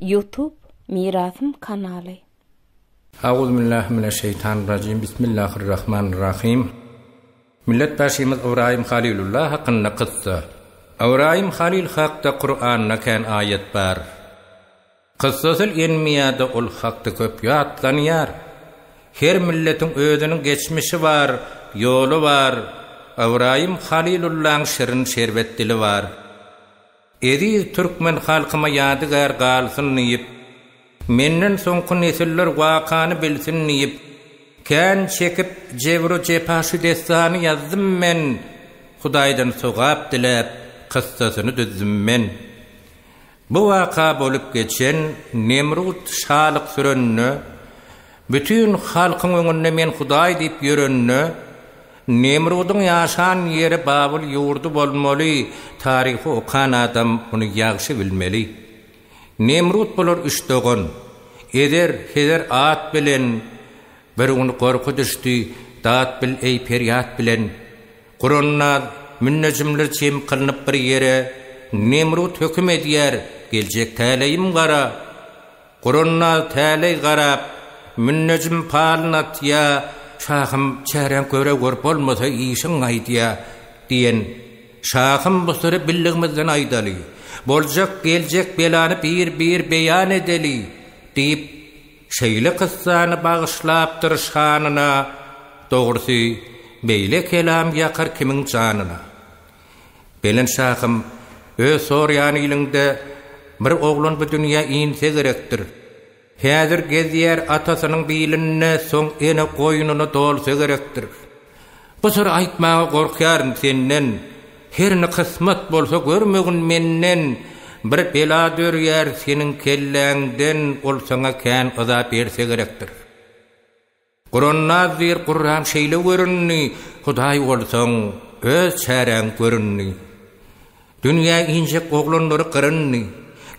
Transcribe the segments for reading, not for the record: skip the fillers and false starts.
YouTube Mirasım kanaly. Euzubillahimineşşeytanirracim. Bismillahirrahmanirrahim. Millet başymyz Ibrahim Halilullah hakkında kıssa. Ibrahim Halil hakda Kur'an'na kan ayet bar. Kıssasyl enmiyada ol hakda köp ýatlanýar. Her milletin özünün geçmişi var, yolu var. Ibrahim Halilullah'ın şirin şerbet dili var. Edi Türkmen halkyma ýadygar galsyn diýip, menden soňky nesiller wakany bilsin diýip, kän çekip jebru jepaşy destany ýazdym men. Hudaýdan sogap dilep, kıssasyny düzdüm men. Bu waka bolup geçen Nemrut şalyk sürenni, bütün halkyň öňünde men Hudaý diýip ýörenni, Nemrud'un yaşan yeri Babul yurdu bolmaly, tarihi okan adam bunu ýagşy bilmeli. Nemrud bolar üçdogan, heder at bilen, bir onu korku düşdi, dat bil ey peryat bilen. Kur'an'na münnejimler çem kılınyp bir yere, Nemrud höküm edýär, geljek täleýim gara. Kur'an'na täleý garap, münnejim palnatya, şahım çären göre görüp bolmasa işin aýdýa diýen. Şahım bu söre billigimizden aýdaly. Boljak geljek belany bir beýan edeli diýip şeýle kıssany bagyşlapdyr şanyna. Dogrusy beýle kelam ýakar kimiň janyna. Belen şahım öz sorýany ýylynda bir oglan bu dünýä iňse gerekdir. Häzir gezýär atasynyň bilinne soň ene goýunyna dolsa gerekdir. Bu sor aýtmaga gorkýaryn senden. Herni kısmat bolsa görmegin menden. Bir bela dörýär seniň kelläňden, ol saňa kän azap berse gerekdir. Kur'an'na bir Kur'an şeýle görünni, Hudaý bolsaň öz çäreň görünni. Dünýä injek oglanlary gyrynni.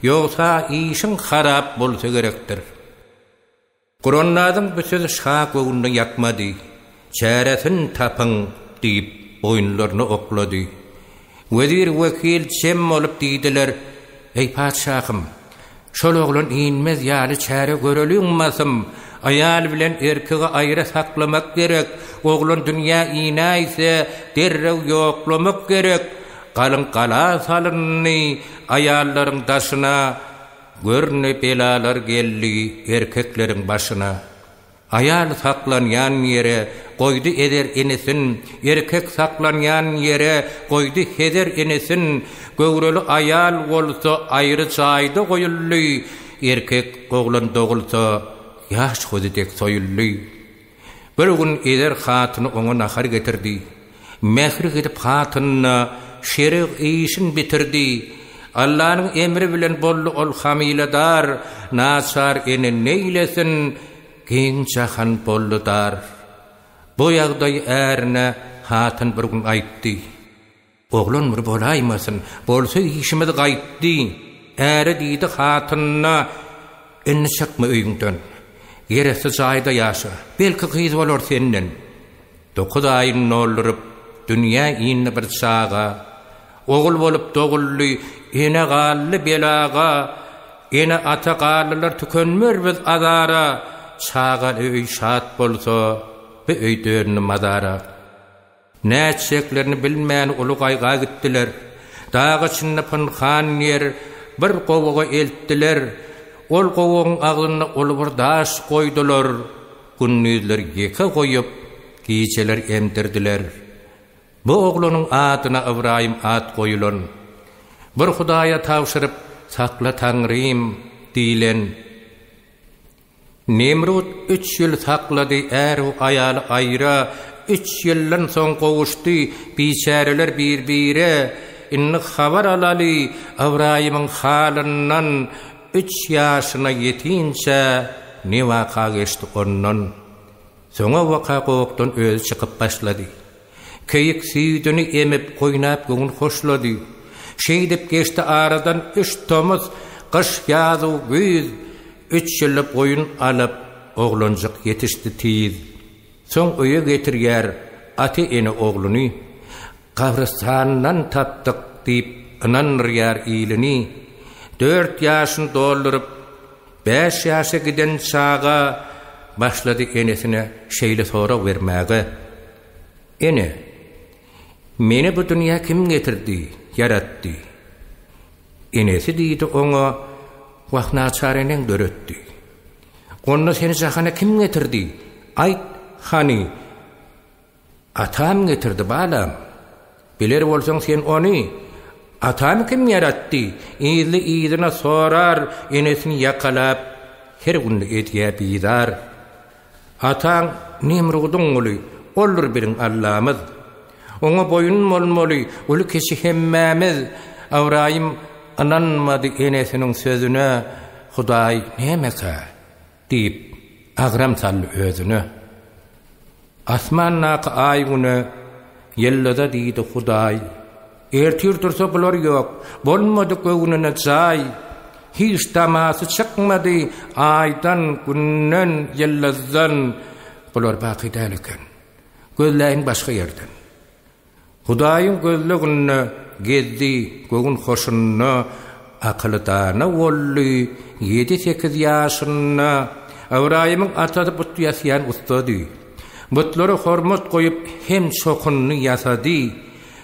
Yoksa işin harap bolsa gerektir. Kur'an'nadın bu söz şah göğünü yakmadı. Çäresin tapın deyip boyunlarını okladı. Vezir vekil çem olup diýdiler, ey padşahım, şol oglan inmez ýaly çäre görelýänmasym, ayal bilen erkegi aýra saklamak gerek, oglan dünýä ina ise derrew ýoklamak gerek. Kalın kala salınny ayalların daşına, görne belalar geldi erkeklerin başına. Ayal saklanyan yere koydu eder enesin, erkek saklanyan yere koydu heder enesin. Gögreli ayal olsa ayrı çayda koyullu, erkek oğlan doğulsa yaş kodidek soyullu. Bir gün eder hatıны onu nahar getirdi. Mehri gidip hatınına şerik işin bitirdi. Allah'ın emri bilen bollu ol hamiledar, nasar ene neylesin, gençahan bollu dar. Bu ýagdaý ärine hatyn bir gün aýtdy. Oglan bir bolaýmasyn, bolsa işimiz gaýtdy. Äri diýdi hatyna, "Enne çykma öýüňden. Geresi jaýda ýaşa. Belki gyz bolar senden." 9 aýyny noldurup dünýä ýyny bir çaga, ogul bolup dogully, ene gally belaga, ene ata gallylar tükenmer biz azara, çaga öý şat bolsa, be öýdörni madara. Näçeklerini bilmän ulu gaýga gitdiler. Dağa çynna pynhan yer bir gowaga eltdiler. Ol gowagyň agyna ulu bir daş goýdular. Günnüzler ýeke goýup, giýçeler emdirdiler. Bu oglanyň adyna Ibrahim at goýulan. Bir Hudaýa tawşyryp sakla Taňrym diýilen. Nemrut 3 ýyl saklady, äri aýaly aýra 3 ýyldan soň gowuşdy. Biçäreler bir-bire inni habar alaly Ibrahimyň halyndan 3 ýaşyna ýetinçe ne waka geçdi ondan. Soňa waka gowukdan özü çykyp başlady. Keyik süýdüni emip goýnap göňün hoşlady. Şeýdip geçdi aradan 3 tomuz kış ýazy güz. 3 ýyllyk goýun alyp oglanjyk ýetişdi tiz. Soň öýe getirýär aty ene oglany. Gabrstandan tapdyk diýip ynanýar ýylny. 4 ýaşyny doldurup 5 yaşa giden çağa başladı enesine şeyle sonra vermege. Ene, meni bu dünya kim getirdi, yarattı? Enesi deydi ona, vahna çarenen döröttü. Onu seni cahana kim getirdi? Ayt, hani, atam getirdi balam. Bilir bolsan sen onu, atam kim yarattı? İyidine sorar, enesini yakalap, her günde etiye bidar. Atan Nimrud'un oğlu, olur birin Allah'ımız. Ona boyun molmolu, ulu kişi hemmemiz. Avrayim ananmadı enesinin sözüne, Huday nemeka deyip ağram sallı özünü. Asman naka ay günü, yellada deydi Huday. Ertir dursa bular yok, bolmadı kövününe zay. Hiç taması çıkmadı aydan günden yellazdan. Bular baki deliken, gözleyin başka yerden. Hudayın gözlüğünü gezdi, göğün hoşunu, akıllıdana ollu, 7-8 yaşını. Avrayımın atadı butlu yasayan ustadı. Butları hormat koyup hem çokununu yasadı.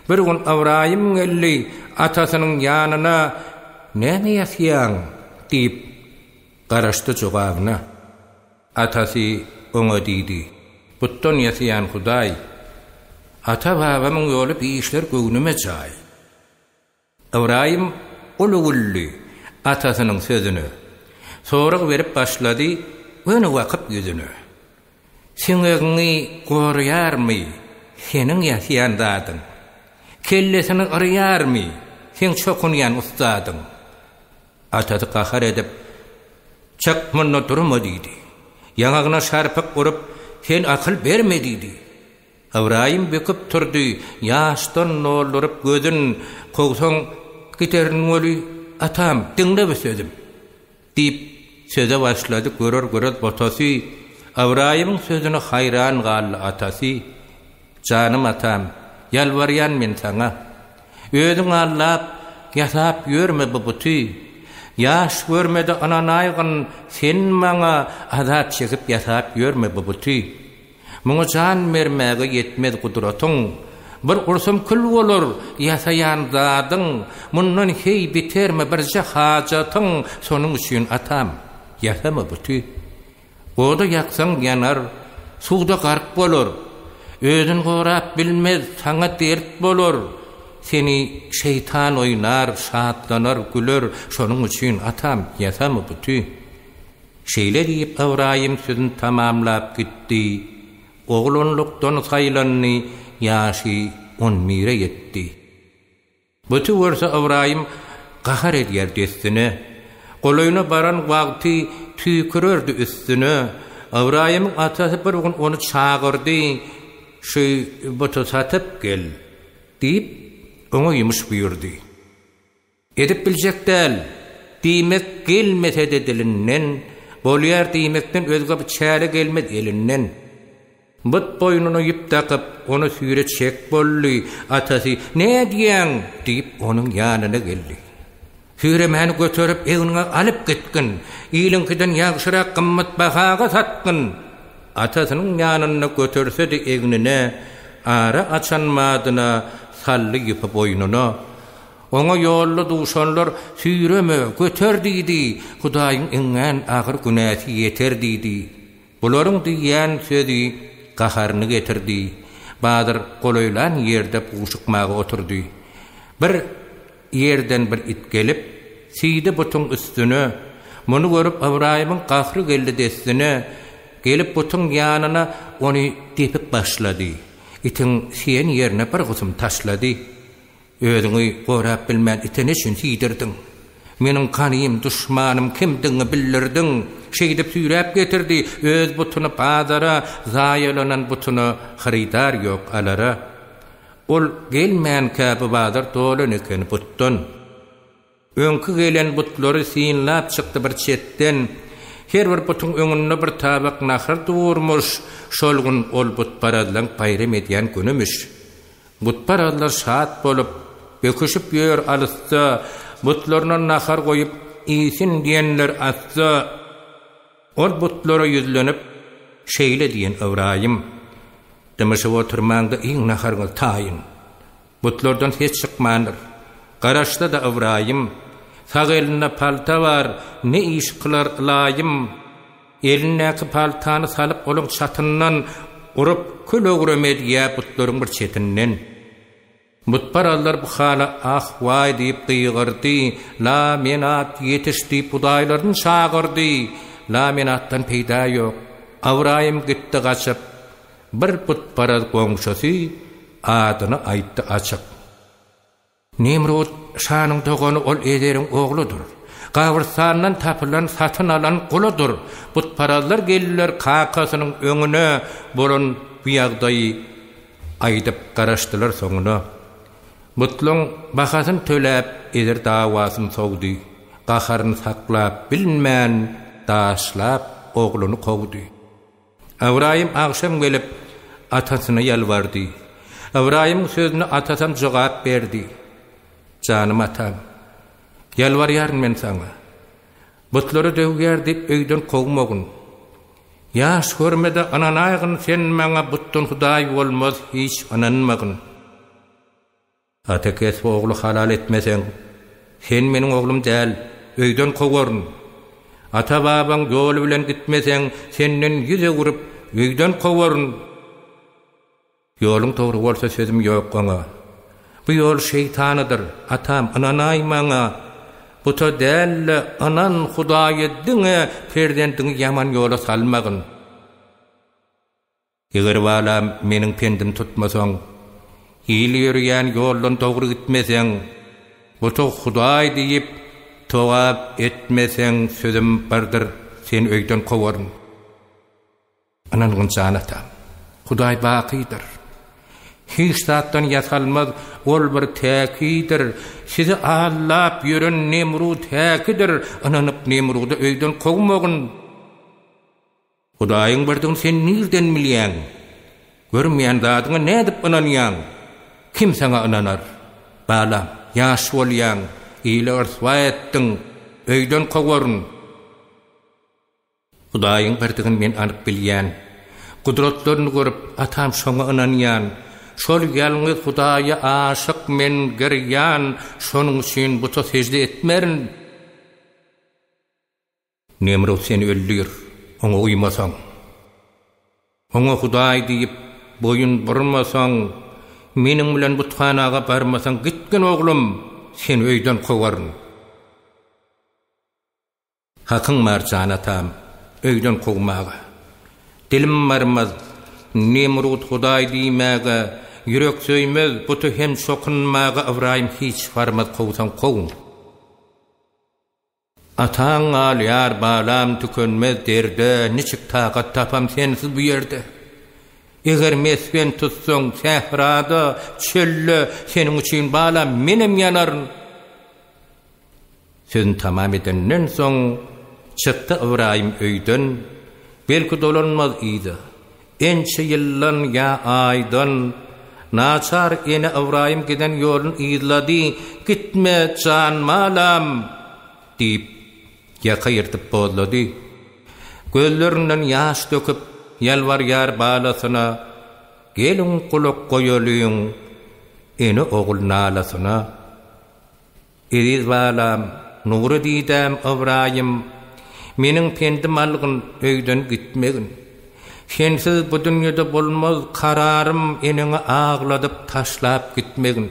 Bir gün Avrayım geldi atasının yanına, "Ne yasayan?" deyip qaraşdı cevabına. Atası ona dedi, "Button yasayan Huday, ata babamın yolu bir işler göğnüme cay." Avrayım ulu atasının sözünü. Sonra verip başladı, onu vakıp yüzünü. "Seni koruyar mı? Senin yasayan dadın. Kellesini arayar mı? Sen çokunayan ustadın." Atası kahar edip, "Çakmanla durma" dedi. Yanağına şarpık vurup, "Sen akıl verme" dedi. Avrayım büküp turdu, yaştan noldurup gözün, "Kovsan giterin oli, atam dinle bir sözüm" deyip söze başladı. Görür batası. Avrayımın sözünü hayran gallı atası. "Canım atam, yalvaryan men sana. Özün Allah'ap, yasap yörme bu butu. Yaş görmedi ananaygın, sen bana azat çekip yasap yörme bu butu. Muňa can vermäge yetmez kudratyň. Bir ursum kül bolur, yasayan zadyň. Mundan hey biterme birje hajatyň, sonuň üçin atam, yasama buty. Oda yaksaň yanar, suwda gark bolur. Özün gorap bilmez, saňa dert bolur. Seni şeytan oynar, şaatlanar, güler, sonuň üçin atam, yasama buty." Şeýle diýip Avrayym sözüni tamamlap gitdi. Oğlunlukdan saylanny ýaşy 11'e yetti. Buty görse Avrayym gahar edýär destine. Golaýyna baran wagty tüýkürerdi üstüne. Avrayymyň atasy bir gün onu çağırdy. "Şu buty satyp gel" diýip ona ýumyş buyurdy. Edip biljek däl, diýmek gelmese de dilinden, bolýar diýmekden özge bir çäle gelmez elinden. But boynunu yip takıp onu süýretjek boldy. Atasy, "Ne diýen?" diýip onun ýanyna geldi. "Süýremeni götürüp egiňe alyp gitgin. Ýylynkiden ýagşyrak gymmat bahaga satgyn." Atasynyň ýanyna götürse-de egine, ara açanmadyna sally ýypy boynuna. Ona ýolly duşanlar, "Süýreme, götür" diýdi. "Hudaýyň eňen agyr günäsi ýeter" diýdi. Bularyň diýen sözi gaharny getirdi. Badyr golaýlan ýerde puşukmaga oturdy. Bir ýerden bir it gelip, siýdi butyň üstüne. Muny görüp Avrayymyň gahry geldi destine. Gelip butyň ýanyna ony tepip başlady. Itin siýen ýerine bir gysym taşlady. "Özüňi gorap bilmän itini üçin siýdirdiň. Meniň kanym, düşmanım kimdiňi bilirdiň." Şeýdip süýräp getirdi. Öz butuny bazara, zaýalanan butuny haridar ýok alara. Ol gelmän käbi bazar dolan eken butdan. Öňkü gelen butlary synlap çykdy bir çetden. Her bir butun öňünde bir tabak nahar durmuş. Şol gün ol but paradlaň paýram edýän günümüş. But paradlar şat bolup, beküşip ýör alysda, butlaryna nahar goýup isin diýenler atsa, Ol butlara yüzlenip şeýle diýen Ibrahim demişe oturmanda iň naharňyz taýyn. Butlardan hiç çykmandyr. Garaşda da Ibrahim sag eline palta bar, ne iş kılar ilayim. Elinäki paltany salyp olaň çatyndan urup kölögremedi ýa butlaryň bir çetinden. Butparallar bu hala ah vay diýip ýygyrdy, la menat ýetişdi pudaýlaryň şagyrdy, la menatdan peýda ýok. Ibrahim gitdi gaçyp bir putparal goňşasy adyny aýtdy açyk. Nimrod şanyň dogany ol ederiň ogludur. Gawrsandan tapylan satyn alan guludur. Putparallar geldiler kakasynyň öňüne burun bu ýagdaýy aýdyp garaşdylar soňuna. Mutluň bahasyn töläp eder dawasyny sowdy. Gaharyny saklap bilmän taşlap ogluny kowdy. Ibrahim akşam gelip atasyna ýalwardy. Ibrahim sözüne atasam jogap berdi. Canım atam, ýalwarýaryn men saňa. Butlary döwger dip öýden kowmagyn. Ýaş görmede ananaýgyn sen maňa butdan Hudaý bolmaz hiç ananmagyn. Atakes ogly halal etmeseň, sen meniň oglum däl, öýden kowaryn. Ata babaň ýoly bilen gitmeseň, senden ýüze gurup öýden kowaryn. Ýoluň togry bolsa sözüm ýok gaňa. Bu ýol şeytanydyr. Atam, ananaý maňa. Bu to däl anan Hudaýy diňe perdendiňi ýaman ýola salmagyn. Eger balam meniň pendim tutmasaň, hili ýürýän ýoldan togry gitmeseň, bu to Hudaý diýip togap etmeseň sözüm bardyr, sen öýden kowaryn. Ananyň janatam. Hudaý bakydyr. Hiç zatdan yasalmaz, ol bir täkidir. Sizi allap ýören Nemrut täkidir. Ananyp Nemrudy öýden kowmagyn. Hudaýyň birdiň sen nirden bilýän? Görmeýän zadyňa nädip inanýan? Kim saňa inanar? Balam, ýaş bolýan, ýyly örswätdiň, öýden kowaryn. Hudaýyň birdiň men anyk bilýän. Kudratlaryny görüp atam şoňa inanýan. Şol ýalňyz Hudaýa aşyk men girýän, şonuň üçin bu to secde etmerin. Nemrut seni öldür, oňa uymasaň. Oňa Hudaý diýip boyun burmasaň, meniň bilen buthanaga barmasaň, gitgin oglum, sen öýden kowaryn. Hakyň marjan atam, öýden kowmaga. Dilim barmaz, Nemrut Hudaý diýmäge, yürek söýmez, butu hem şokunmaga Ibrahim hiç farmat kowsan kow. Ataň alýar balam tükönmez derde, niçik tagat tapam sensiz bu ýerde. Eger mesken tutsaň sährada, çölle, seniň üçin balam menem ýanaryn. Sözün tamam edenden soň çykdy Ibrahim öýden, belki dolanmaz ýydy. Ençe ýyllan ýa aýdan naçar ene Ibrahim giden ýolun ýylady, gitme can malam diýip ýaka ýertip bolady. Gözlerinden ýaş döküp ýalwarýar balasyna, gelin kulak goýalyň ene ogul nalasyna. Ediz balam, nuru diýdem Ibrahim, meniň pendim algyn öýden gitmegin. Sensiz bu dünýede bolmaz kararym eneňe agladyp taşlap gitmegin.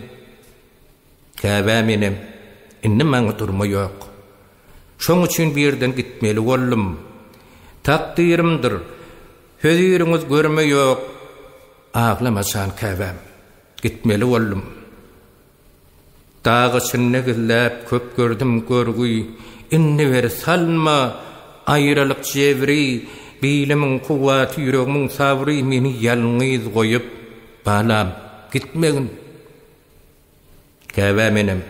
Käbä menem, indi maňa durma ýok. Şoň üçin bir ýerden gitmeli boldum. Takdirimdir. Höýüriňiz görme ýok. Aglamasan käbäm. Gitmeli boldum. Dağı çynne gillap köp gördüm görgüy. Inni ber salma aýralyk jebri. Bilimin kuvvati yüreğimin sabri meni yalnız koyup balam gitmegin. Käbä menem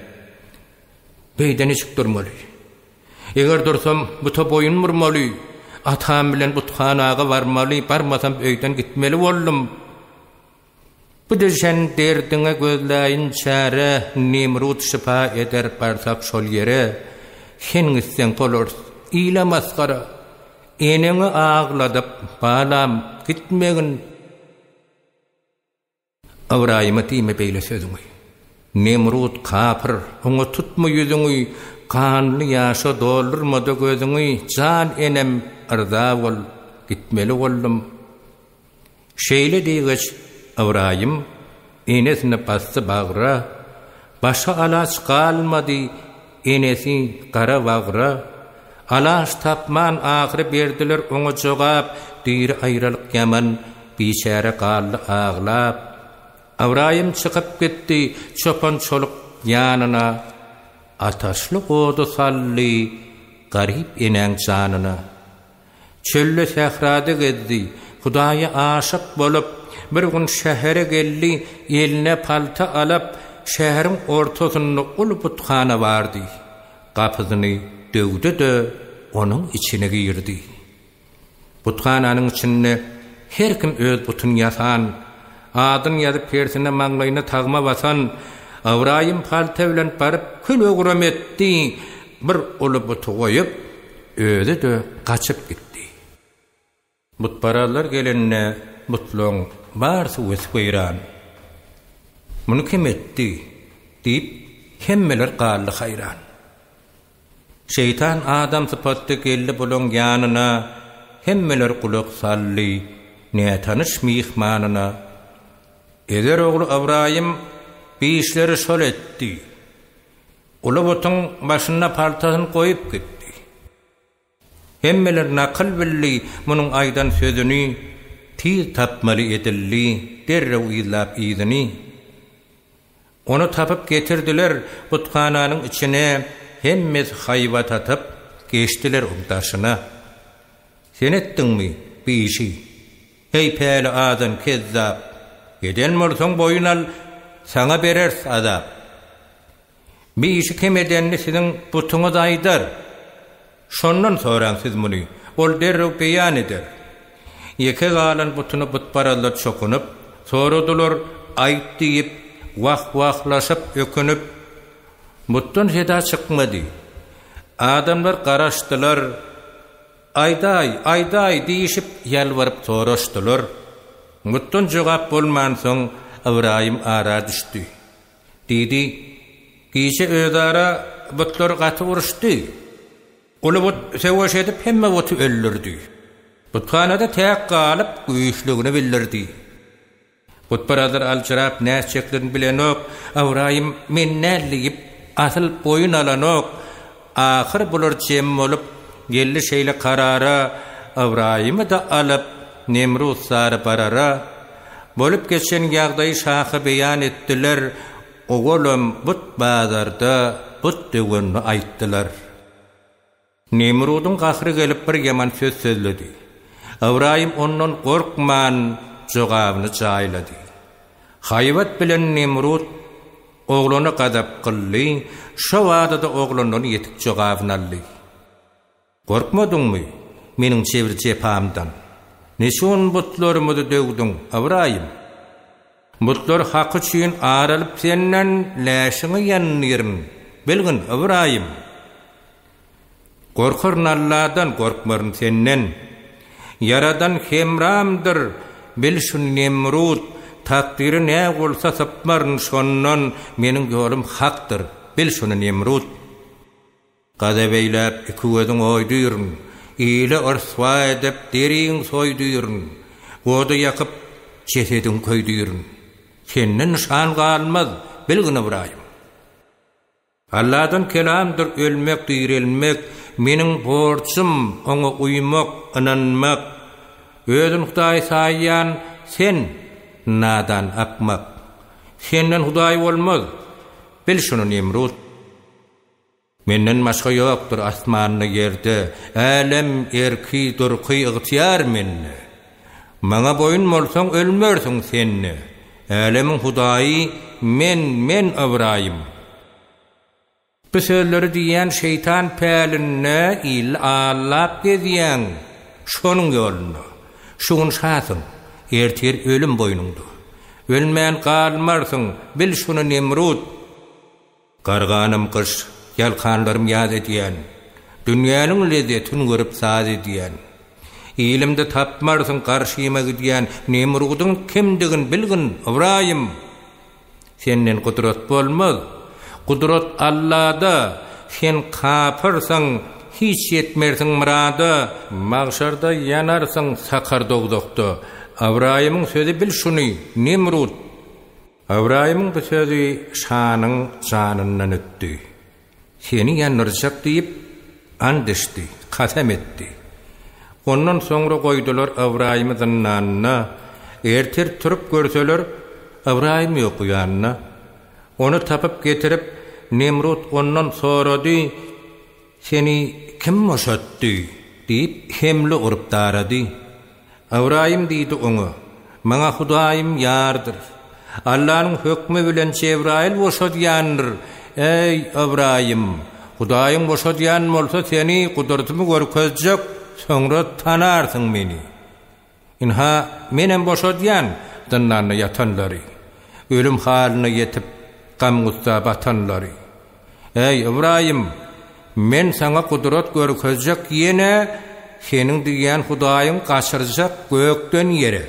beýden içip durmaly. Eger dursam bu to boyun murmaly. Atam bilen buthanaga barmaly, barmasam öýden gitmeli boldum. Bu düşen derdiňe gözläýin çäre Nemrut şifa eder barsak şol ýere. Sen gitsen bolar, ýyla maskara. eneni ağladıp balam gitmegin Ibrahim etime beyle sözüňi. Nemrut kafir, oňa tutma ýüzüňi, kanly ýaşa doldurmada gözüňi, jan enem arda bol, gitmeli boldum. Şeýle diýgeç Ibrahim enesini bastı bagyra, başa alaç galmady, enesi gara bagyra, alaç tapman ahyry berdiler oňa jogap, diri aýralyk ýaman biçare galdy aglap. Ibrahim çıkıp gitti çopan çoluk yanına, ataşlı odu salli garip inen canına. Çöllü sehrada gezdi, Hudaya aşık bolup, bir gün şehre geldi, eline palta alıp, şehrin ortasında ulu butkana vardı. Kapısını dövdü de onun içine girdi. Butkananın içinde her kim öz butun yasan, adın yazıp persine manglayına tağma basan, Ibrahim palta bilen barıp kilogram etti, bir ulu butu koyup, özü de kaçıp gitti. Butparalar gelenine butluğun barsı vesveyran. Bunu kim etti? Deyip hemmeler qallı hayran. Şeytan adam sıfatı geldi bulun yanına, hemmeler kulak salli, ne tanış mihmanına. Ezer oğlu Ibrahim bir işleri şol etti. Ulu butun başına paltasını koyup gitti. Hemmeler nakıl billi munun aydan sözünü, tiz tapmalı edilli, derrev izlap izini. Onu tapıp getirdiler butkananın içine, hemmes hayvat atıp geçtiler umtaşına. Sen ettin mi bir işi? Hey peyli adın kezzap, geden mursun boyun al, sana berers azap. Bir işi kim edenli sizin butunuz aydar. Şondan soran siz bunu, ol derrew beýan eder. Ýeke galan butunu butparalar çokunup, sorudular, aýt diýip, wah-wahlaşyp ökünüp, butun seda çykmady. Adamlar garaşdylar, ayday, ayday diýişip ýalwaryp soraşdylar. Butun jogap bolman soň Ibrahim ara düşdi. Diýdi, "Giýse özara butlar gaty uruşdy." Ulu but sevaş edip hemme botu öldürdü. Butkanada tek kalıp güýçlügini bildirdi. Butparalar alçırap näçeklerini bilenok, Ibrahim minnälliyip asyl boyun alanok, ahir bular jem bolup gelli şeýle karara Ibrahimy da alıp Nemrut sary barara. Bolup geçen ýagdaýy şahy beýan etdiler. Ogolum but bazarda but degenni aýtdylar. Nemrud'un gahry gelip bir yaman söz sözledi. Ibrahim ondan korkman jogabyny jaýlady. Hayvat bilen Nemrud oglany gadap qyldy, şo wagtda oglanyň ýetip jogabyny aldy. Korkmadyňmy meniň çevir jepamdan? Neşon butlarymyzy döwdüň Ibrahim? Butlar haky üçin aralyp senden läşiňi ýanýaryn. Bilgin Ibrahim. Korkarın Allah'dan, korkmarın senden. Yaradan hemramdır, bil şun Nemrut, takdiri ne olsa sapmarın şonnan, menin yolum haktır, bil şunu Nemrut. Gazabeylap iki gözün oyduyurun, iyili orsva edip derin soyduyurun, odu yakıp cesedin koyduyurun. Senin şan kalmaz, bilgin Ibrahim. Allah'dan kelamdır ölmek, dirilmek, menin borçum ona uymak, inanmak. Özün Hudaý saýýan sen nadan akmak. Senden Hudaý bolmaz. Bil şunu Nemrut. Menden başga ýokdur asmanyny ýerde. Alem erki durky ygtyar menne. Maňa boyun bolsaň ölmersiň senni. Alemiň Hudaý men Ibrahim. Bu sözleri diýen şeytan pälinne il allap gezýän şonuň ýolunda. Şuň şasyň ertir ölüm boýnunda. Ölmän galmarsyň, bil şunu Nemrut. Garganym kış, ýalkanlarym ýad edýän, dünýäniň lezzetini görüp saz edýän. ilimde tapmarsın karşıma gidiyen Nemrud'un kimdigin bilgin Ibrahim. Senden kudret bolmaz. Kudret Allah'da. Sen kapırsan hiç yetmersin murada. Mahşarda yanarsın sakar dogdokta. Ibrahim'in sözü bil şunu Nemrud. Ibrahim'in bu sözü şanın canından öttü. Seni yanıracak deyip and içti, kasem etti. Ondan sonra koydular Ibrahim'i zannanına. Ertir turup görseler Ibrahim yok yanına. Onu tapıp getirip Nemrut ondan soradı. Seni kim boşattı? Deyip hemli urup daradı. Ibrahim deydi onu. Bana Hudayim yardır. Allah'ın hükmü bilen Cebrail boşadyandır. Ey Ibrahim, Hudayim boşadyan olsa seni kudretimi görkezecek, sonra tanarsın beni. İnha menem boşadyan dınlarına yatanları, ölüm haline yetip gamgutta batanları. Ey Ibrahim, men sana kudret görkezecek yine senin diyen Hudayim kaçıracak gökten yere.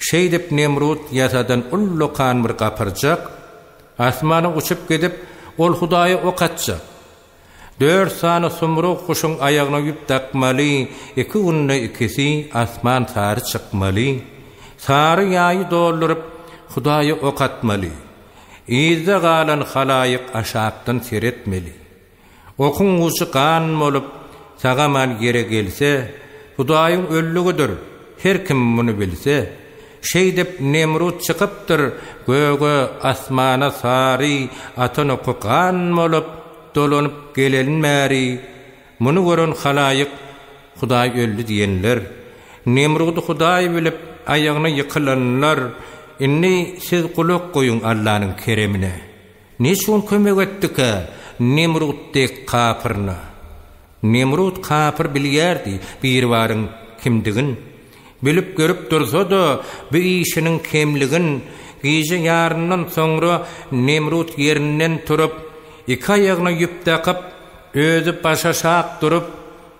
Şeydip Nemrut yasadan ullu kanmır kapıracak, asmana uçup gidip ol Hudayı okatacak. 4 sani sumru kuşun ayağına yüp takmalı, 2 unna ikisi asman sarı çıkmalı. Sarı yayı doldurup Hudayı okatmalı. İzde galan halayık aşağıdan seyretmeli. Okun uçu kan olup sağamal yere gelse, Hudayın öllügüdür, her kim bunu bilse. Şeydip Nemrut çıkıptır, göğe asmana sarı, atan oku kan olup dolanıp gelenmeri. Bunu görün halayık Huday öldü diyenler. Nemrut'u Huday bilip ayağına yıkılanlar. İnni siz kulak koyun Allah'ın keremine. Niçin kömek etti ki Nemrut dek kapırına? Nemrut kapır biliyerdi bir varın kimdigin. Bilip görüp dursa da bu işinin kemligin. Gece yarından sonra Nemrut yerinden turup 2 ayağına yüp takıp özü başa şak durup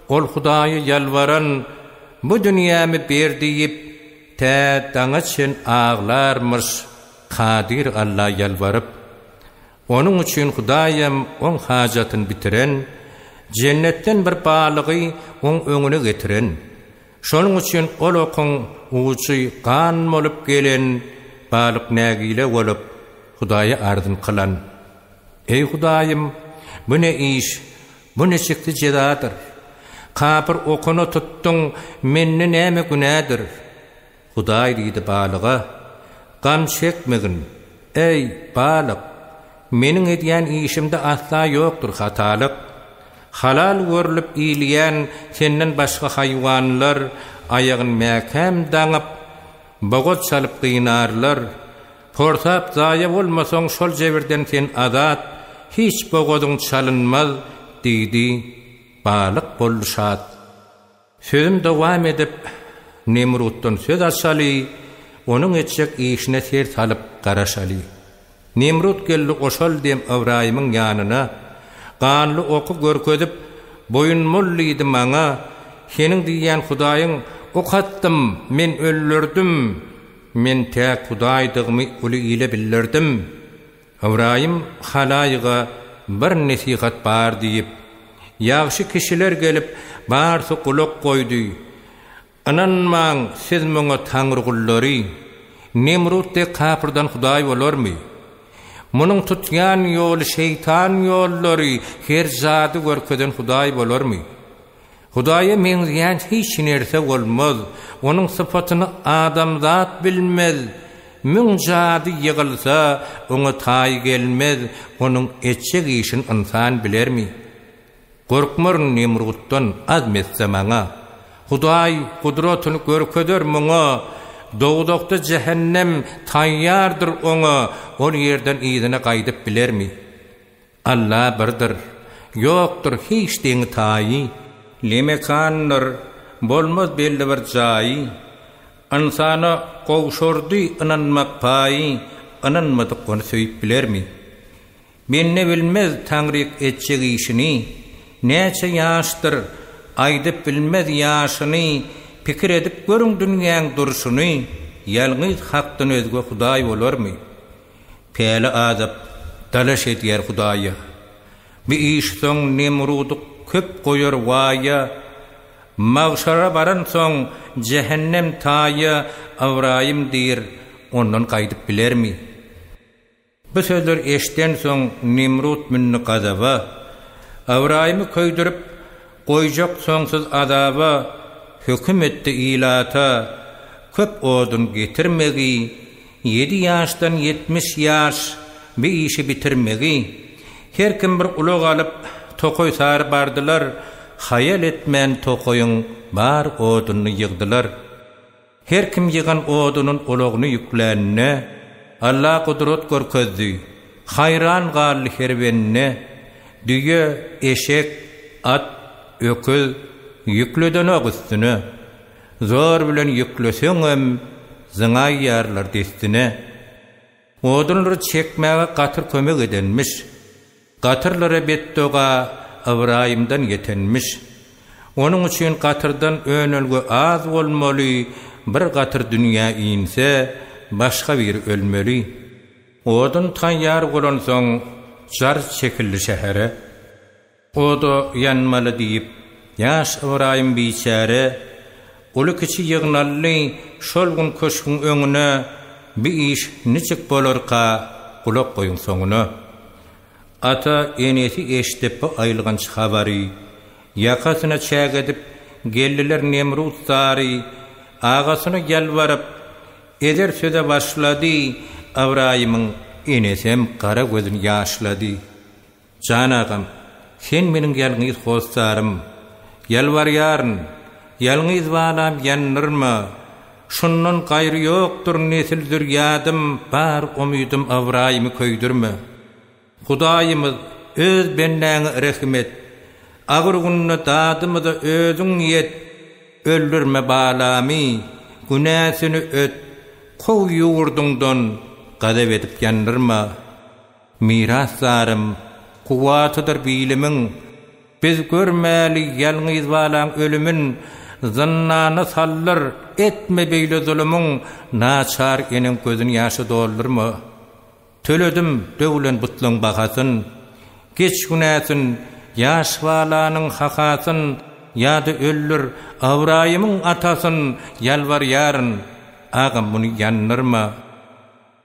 ol Hudayı yalvaran bu dünyamı bir deyip te dağıçın ağlarmış Kadir Allah yalvarıp onun için Hudayım on hacatın bitiren cennetten bir balığı on önüne getiren şonun için ol okun uçu kan olup gelen balık nägile olup Hudayı ardın kılan. Ey Hudayım, bu ne iş, bu ne çıktı cedadır. Kapır okunu tuttun, menni näme günadır. Huday deydi balığa, gam çekmegin, ey balık, menin ediyen işimde asla yoktur hatalık. Halal görülüp iyiliyen senden başka hayvanlar ayağın mekam danıp, boğut salıp kıynarlar. Porsap zaya olmasan şol cevirden sen azat, hiç boğudun çalınmaz, deydi, balık bollu şad. Sözüm devam edip, Nemrut'tan söz açalı, onun etcek işine ser salıp karaşalı. Nemrut geldi oşol dem Ibrahim'in yanına, kanlı oku görkezip, boyun molliydi bana, senin diyen Hudayın, okattım, men öllürdüm, men tek Hudaydığımı ulu ile bilirdim. Ibrahim halayıga bir nesihat bar deyip, yaxşı kişiler gelip barsı kulak koydu. Ananman siz mona Tanrı kulları, Nemrut de kapırdan Huday olur mu? Munun tutyan yol şeytan yolları, her zadı görkeden Huday olur mu? Hudaya menziyen hiç nerse olmaz, onun sıfatını adam zat bilmez. Müncadı yığılsa, ona tay gelmez, onun etçek işin insan biler mi? Korkmur Nemrut'tan azmetse bana, Huday kudretini görkeder muna, doğdukta cehennem tayyardır ona, o yerden izine kaydıp biler mi? Allah birdir, yoktur hiç deni tayi, lemekandır, bolmaz belli bir cayi, insana kovşurdu inanmak payi, inanmadık onu söyüp biler mi? Ben ne bilmez Tanrık etçek işini, neçe yaştır aydyp bilmez ýaşyny pikir edip görüň dünýäň durşuny ýalňyz hakdan özge Hudaý bolarmy? Pele azap dalaş edýär Hudaýa. Bir iş soň Nemrudy köp goýar waýa, magşara baran soň cehennem taýy Awraýym diýir, ondan gaýdyp bilermi? Bu sözler eşden soň Nemrut münni gazaba, Awraýymy köýdürip goýjak soňsuz azaba, höküm etdi ilata, köp odun getirmegi, 7 ýaşdan 70 ýaş bir işi bitirmegi, her kim bir ulug alyp tokoy sar bardylar, hayal etmän tokoyun bar oduny ýygdylar. Her kim ýygan odunun ulugyny ýüklänne, Allah kudret görkezdi, hayran gally herwenne, düýe, eşek, at, öküz, yükleden üstüne, zor bilen yükleseňem, zyňa ýarlar destine. Odunlary çekmäge gatyr kömek edenmiş, gatyrlary betdoga Awraýymdan yetenmiş. Onuň üçin gatyrdan önelgi az bolmaly, bir gatyr dünýä inse, başga bir ölmeli. Odun taýýar bolan soň jar çekildi şähere. Odo ýanmaly diýip ýaş Awraýym biçare, uly kiçi ýygnally şol gün köşküň öňüne bir iş niçik bolarka kulak goýun soňuna. Ata enesi eşdip aýylgan habary, ýakasyna çäk edip geldiler Nemrut zary, agasyna gelwarıp eder söze başlady. Awraýymyň enesem kara gözüni ýaşlady. Janagam, sen meniň ýalňyz hostarym, ýalwarýaryn, ýalňyz balam ýannyrma, şundan gaýry ýokdur nesil zürýadym, bar umydym Awraýymy köýdürme. Hudaýymyz öz benläňe rahmet, agyr gününe dadymyza özüň ýet, öldürme balamy, günäsini öt, kow ýurdundan gadap edip ýandyrma. Miraslarym, kuwatydyr bilimiň, biz görmäli ýalňyz balan ölümün, zannany sallar etme beýle zulümüň, naçar eniň gözüni ýaşy doldurma. Töledim döwlen butlaň bahasyn, geç günäsin ýaş balanyň hakasyn, ýa-da öllür Awraýymyň atasyn ýalwarýaryn, agam muny ýannyrma.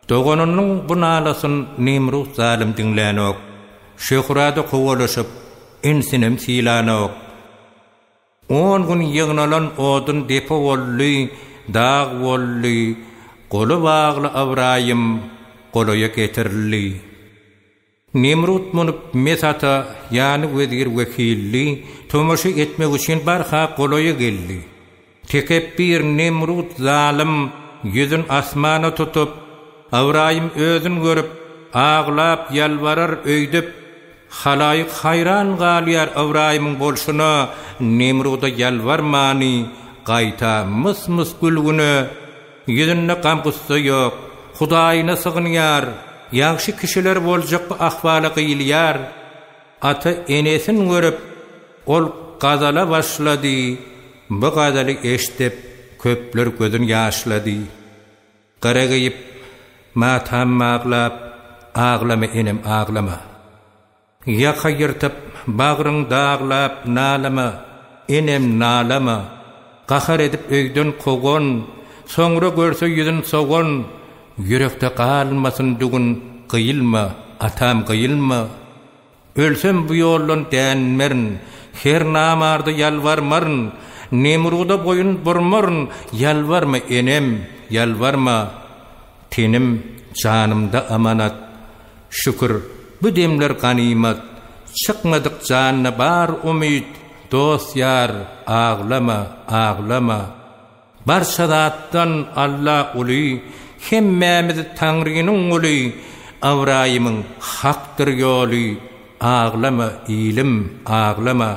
Dogonunyň bu nalasyn Nemrut zalim dinlänok, şöhrada kowalaşyp insinem silanok. 10 gün ýygnalan odun depo bolly, dağ bolly, goly bagly Awraýym goloya getirildi. Nemrut muny mesata, ýani wezir wekilli, tomaşy etmek üçin barha goloya geldi. Tekebbir Nemrut zalim ýüzün asmana tutup, Awraýym özün görüp, ağlap ýalwarar öýdüp, halaýyk hayran galýar Awraýymyň bolşuna. Nemruda ýalwarmany, gaýta mys gülgüne, ýüzünde gamgysy ýok, Hudaýyna sygynýar, ýaxşy kişiler boljak bu ahwaly gylýar. Ata enesin görüp, ol gazala başlady, bu gazaly eşdip köpler gözüni ýaşlady. Garagaýyp matam maglap, ağlama enem ağlama. Ýaka ýyrtyp bagryň dağlap nalama, enem nalama. Gahar edip öýden kogon, soňra görse ýüzün sogon, yürekde kalmasın dugun gıyılma, atam gıyılma. Ölsem bu yoldan dänmerin, her namarda yalvarmarın, Nemruda boyun burmarın, yalvarma enem, yalvarma. Tenim canımda amanat, şükür bu demler ganimat, çıkmadık canına bar umid, dost yar, ağlama, ağlama. Barşadattan Allah uli, hemmemiz Tanrı'nın uli, Awraýymyň hakdyr ýoly, ağlama ilim, ağlama.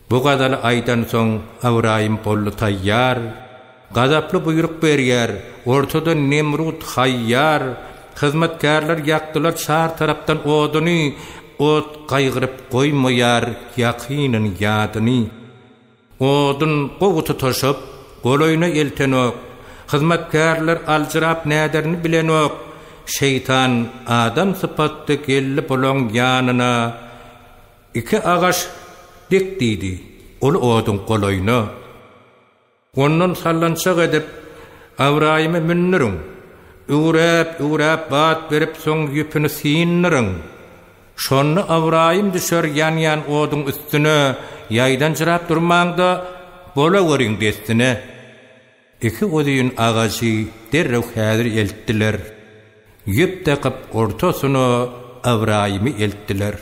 Bu gadal aydan soň Awraýym bolly taýýar, gazaply buyruk berýär, ortada Nemrut haýýar, hyzmatkarlar ýakdylar şar tarapdan oduny, ot qaygırıp goýmaýar ýakynyň ýadyny. Odun gowy toşup, goloyna eltenok, hyzmatkarlar aljyrap näderini bilenok, şeytan adam sypatly gelip bolan ýanyna iki agaş dikdidi. Ol odun goloyna. Ondan sallançak edip, Awraýymy münnürüň. Ügrep bat berip soň ýüpüni sinnirin. Şonu Awraýym düşer ýan odun üstüne ýaýdan jyrap durmaňda bola görüň destine. Iki odyň agaçy derrew häzir eltdiler. Ýüp takyp ortasyna Awraýymy eltdiler.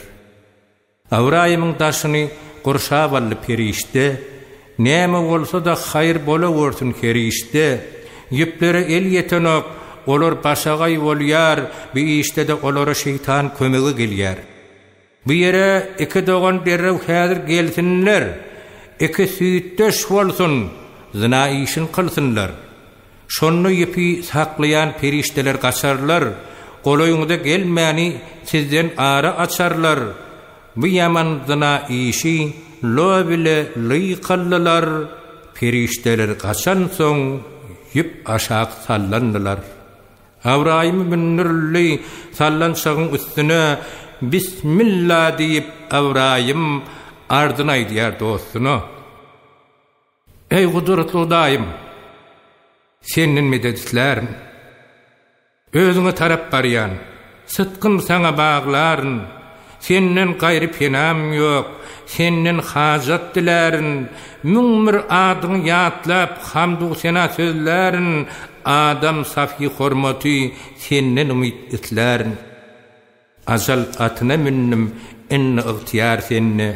Awraýymyň daşyny gurşabally perişde, näme bolsa da haýyr bola görsün kerişde. Ýüplere el ýetenok, olar başagay bolýar, bir işte de olara şeytan kömegi gelýär. Bu ýere iki dogan derrew häzir gelsinler, iki süýtdeş bolsun, zina işin kılsınlar. Şonu ýepi saklayan perişteler gaçarlar, goloýuňda gelmäni sizden ara açarlar. Bu ýaman zina işi lobile lyqallar, perişteler gaçan soň ýüp aşağı sallandylar. Awraýym münnürli sallanşagyň üstüne Bismillah diýip Awraýym ardyna aýdýar dostuna. Ey gudratly Hudaýym, senden mededitlerim. Özüňe tarap barýan, sytkyn saňa baglaryn, senden gaýry penam ýok, senden hajat dilärin, müňmir adyňy ýatlap hamdu sena sözlärin, adam safi hormaty senden umid etlärin. Azal atyna minnim enne ıhtiyar senne.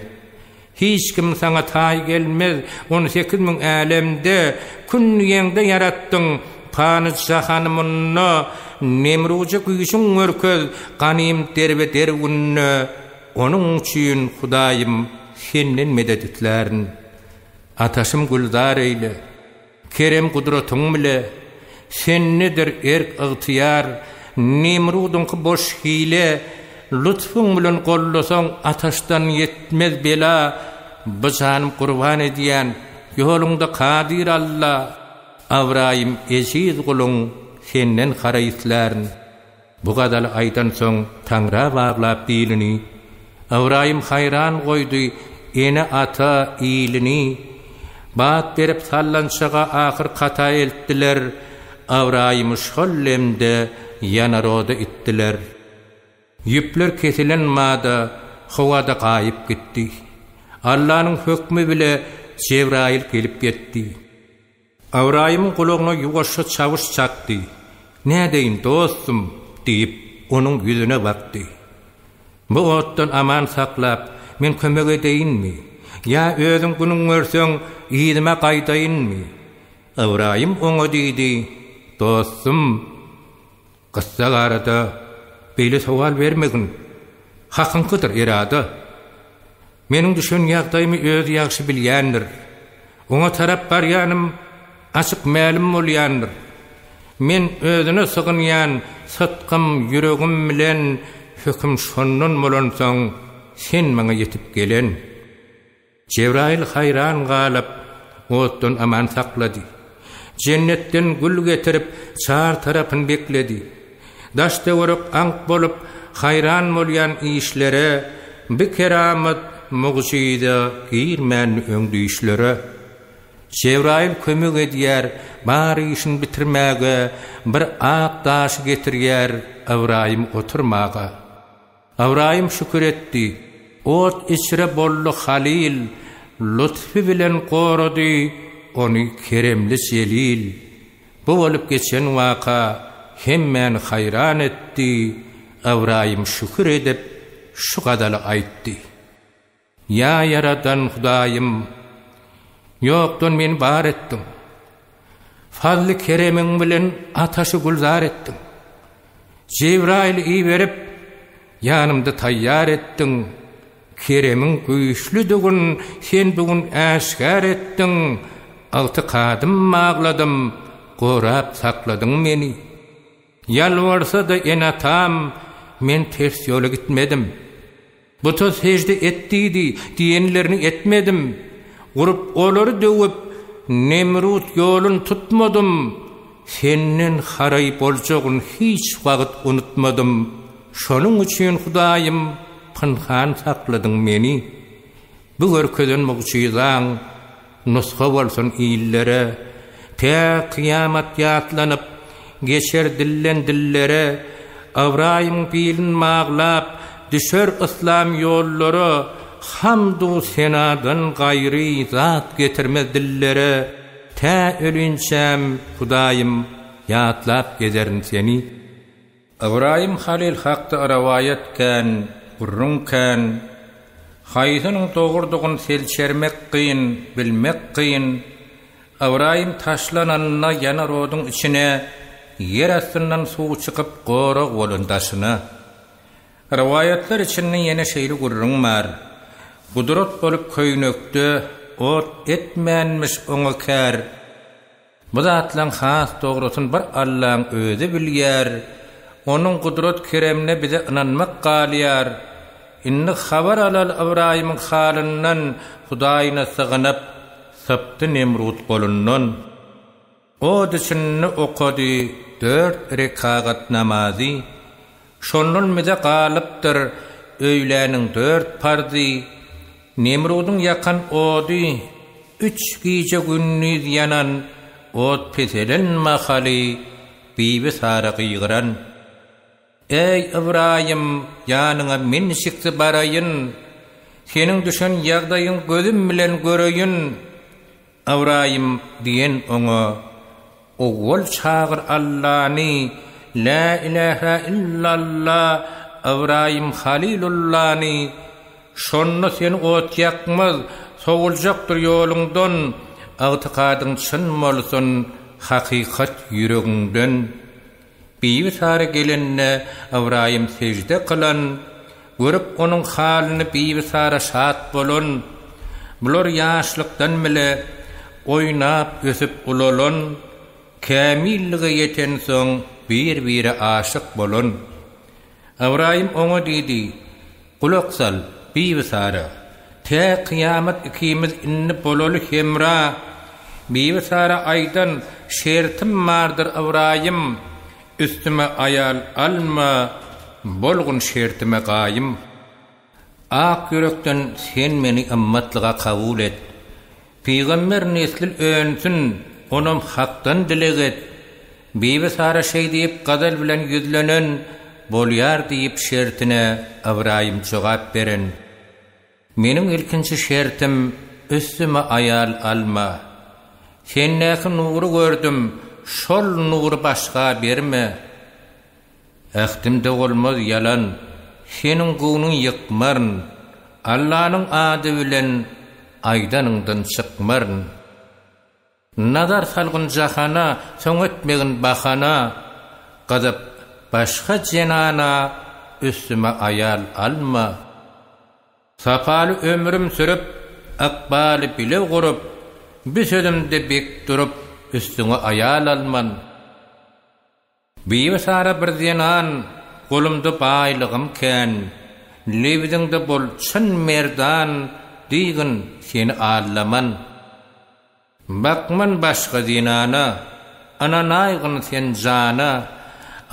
Hiç kim sana tay gelmez, 18.000 alemde künniýeňde yaratdyň. Panyşahanymyny Nemruje güýşüň örköz, ganym derbe derwünne. Onuň üçin Hudaýym senden medet etlärin. Ataşym guldar eyle, kerem gudratyň bile, sen nedir erk ıhtiyar, Nemrudyň boş hile, lütfün bilen gollasaň ataşdan yetmez bela, bıçanym kurban edýän ýoluňda kadir Allah. Awraýym eziz guluň senden haraýtlaryň. Bu gadal aýdan soň Taňra baglap dilini. Awraýym hayran goýdy ene ata ilini. Bat berip sallanşaga ahyr kata eltdiler. Awraýymy şollemde ýanaroda itdiler. Ýüpler kesilen mada howada gaýyp gitdi. Allahyň hökmü bile Cebrail gelip ýetdi. Awraýymyň gulagyna ýugaşy çawyş çakdy. "Nädeýin dostum?" diýip onuň ýüzüne bakdy. "Bu otdan aman saklap men kömek edeyinmi? Ya özüm günüň görseň ýydyma gaýdaýynmy?" Awraýym oňa diýdi: "Dostum, gissa garada beýle sowal bermegin. Hakyňkydyr irada. Meniň düşen ýagdaýymy özi ýaxşy bilýändir. Oňa tarap barýanym açyk ma'lum bolýandyr. Men özüne sygynýan sytkym ýüregim bilen hökm şondan bolansaň sen maňa ýetip gelen." Cebrail hayran galyp otdan aman saklady. Jennetden gül getirip çar tarapyn bekledi. Daşda worup ank bolup hayran bolýan işlere, bir keramet muğjida girmän öňdü işlere. Cebrail kömek edýär, bary işini bitirmäge, bir ak daşy getirýär Awraýym oturmaga. Awraýym şükür etdi. Ot içre bollu Halil, lütfü bilen gorady, ony keremli Celil. Bu bolup geçen waka hemmen hayran etdi. Awraýym şükür edip şu gadaly aýtdy: "Ya yaradan Hudaýym, ýokdan meni bar etdiň. Fazly keremiň bilen ataşy gulzar etdiň. Cebrail berip ýanymda taýýar etdiň. Keremiň güýçlüdigin sen bugün äşkär etdiň. Agtykadym magladym, gorap sakladyň meni. Yalwarsa da enatam, men ters ýola gitmedim. buta secde ettiydi diyenlerini etmedim. Gurup olary döwüp Nemrut yolun tutmadım. Senin harayıp boljagyny hiç wagt unutmadım. Şonuň üçin Hudaýym pynhan sakladyň meni. Bu görkezen mugyzaň nusha bolsun ýyllere, te kıyamat ýatlanyp geçer dillen dillere, Awraýym bilin maglap düşer islam ýollary, hamdu senadan gaýry zat getirmez dillere. Ta ölünçem Hudaýym ýatlap gezerin seni. Awraýym Halil hakda rawayat kan, gurrun kan. Haýsynyň dogurdygyny selçermek kyn, bilmek kyn. Awraýym taşlananyna ýana rodyň içine yer astyndan suw çykyp gora bolundasyna. Rawayatlar içinde ýene şeýle gurrun bar. Gudrat bolup köýnekde ot etmänmiş oňa kär. Bu zatlaň has dogrusyny bir Allahyň özi bilýär. Onuň gudrat keremine bize inanmak galýar. Inni habar alal Awraýymyň halyndan Hudaýyna syganyp sapdy Nemrut bolundan. O düşünni okady 4 rekat namazy. Şondan bize galypdyr öýläniň 4 pardy. Nemrudun yakan odi 3 gece günnüz yanan od peselen mahali bibi sara gıyıran. Ey Awraýym yanına min şikti barayın, senin düşen yağdayın gözüm bilen göreyün. Awraýym diyen oňa, owwal çağır Allah'ni, la ilaha illallah, Awraýym Halilullah'ni. Şonno sen ot yakmaz, sowuljakdyr ýoluňdan, agtykadyň çyn bolsun, hakykat ýüregiňden. Bibi sara gelenne Awraýym secde kılan, görüp onuň halyny bibi sara şat bolun. Bular ýaşlykdan bile oýnap ösüp ulalon, kamillige ýeten soň bir-biri aşyk bolun. Awraýym oňa diýdi, kulak sal bibi sara, te kıyamet ikimiz inni bololu hemra. Bibi sara aydan şertim mardır Awraýym, üstüme ayal alma, bolgun şertime gaýym. Ak yürekden sen meni ümmetliga kabul et. Peygamber neslil önsün, onum hakdan dileget. Bibi sara şey diýip gadal bilen yüzlenen, bolýar diýip şertine Awraýym jogap beren. Meniň ilkinji şertim üstüme ayal alma. Sen näki nuru gördüm, şol nuru başga berme. Ähtimde bolmaz yalan, senin gownuň ýykmaryn, Allahyň ady bilen aýdanyňdan çykmaryn. Nazar salgyn jahana, soň etmegin bahana, gazap başga jenana üstüme ayal alma. Sapaly ömrüm sürüp, akbaly bile gurup, bir sözümde bek durup, üstüne ayal alman. Bibi sara bir zenan, golumda baýlygym ken, lebidinde bol çyn merdan, diýgin seni allaman. Bakman başga zenana, ananaýgyn sen jana,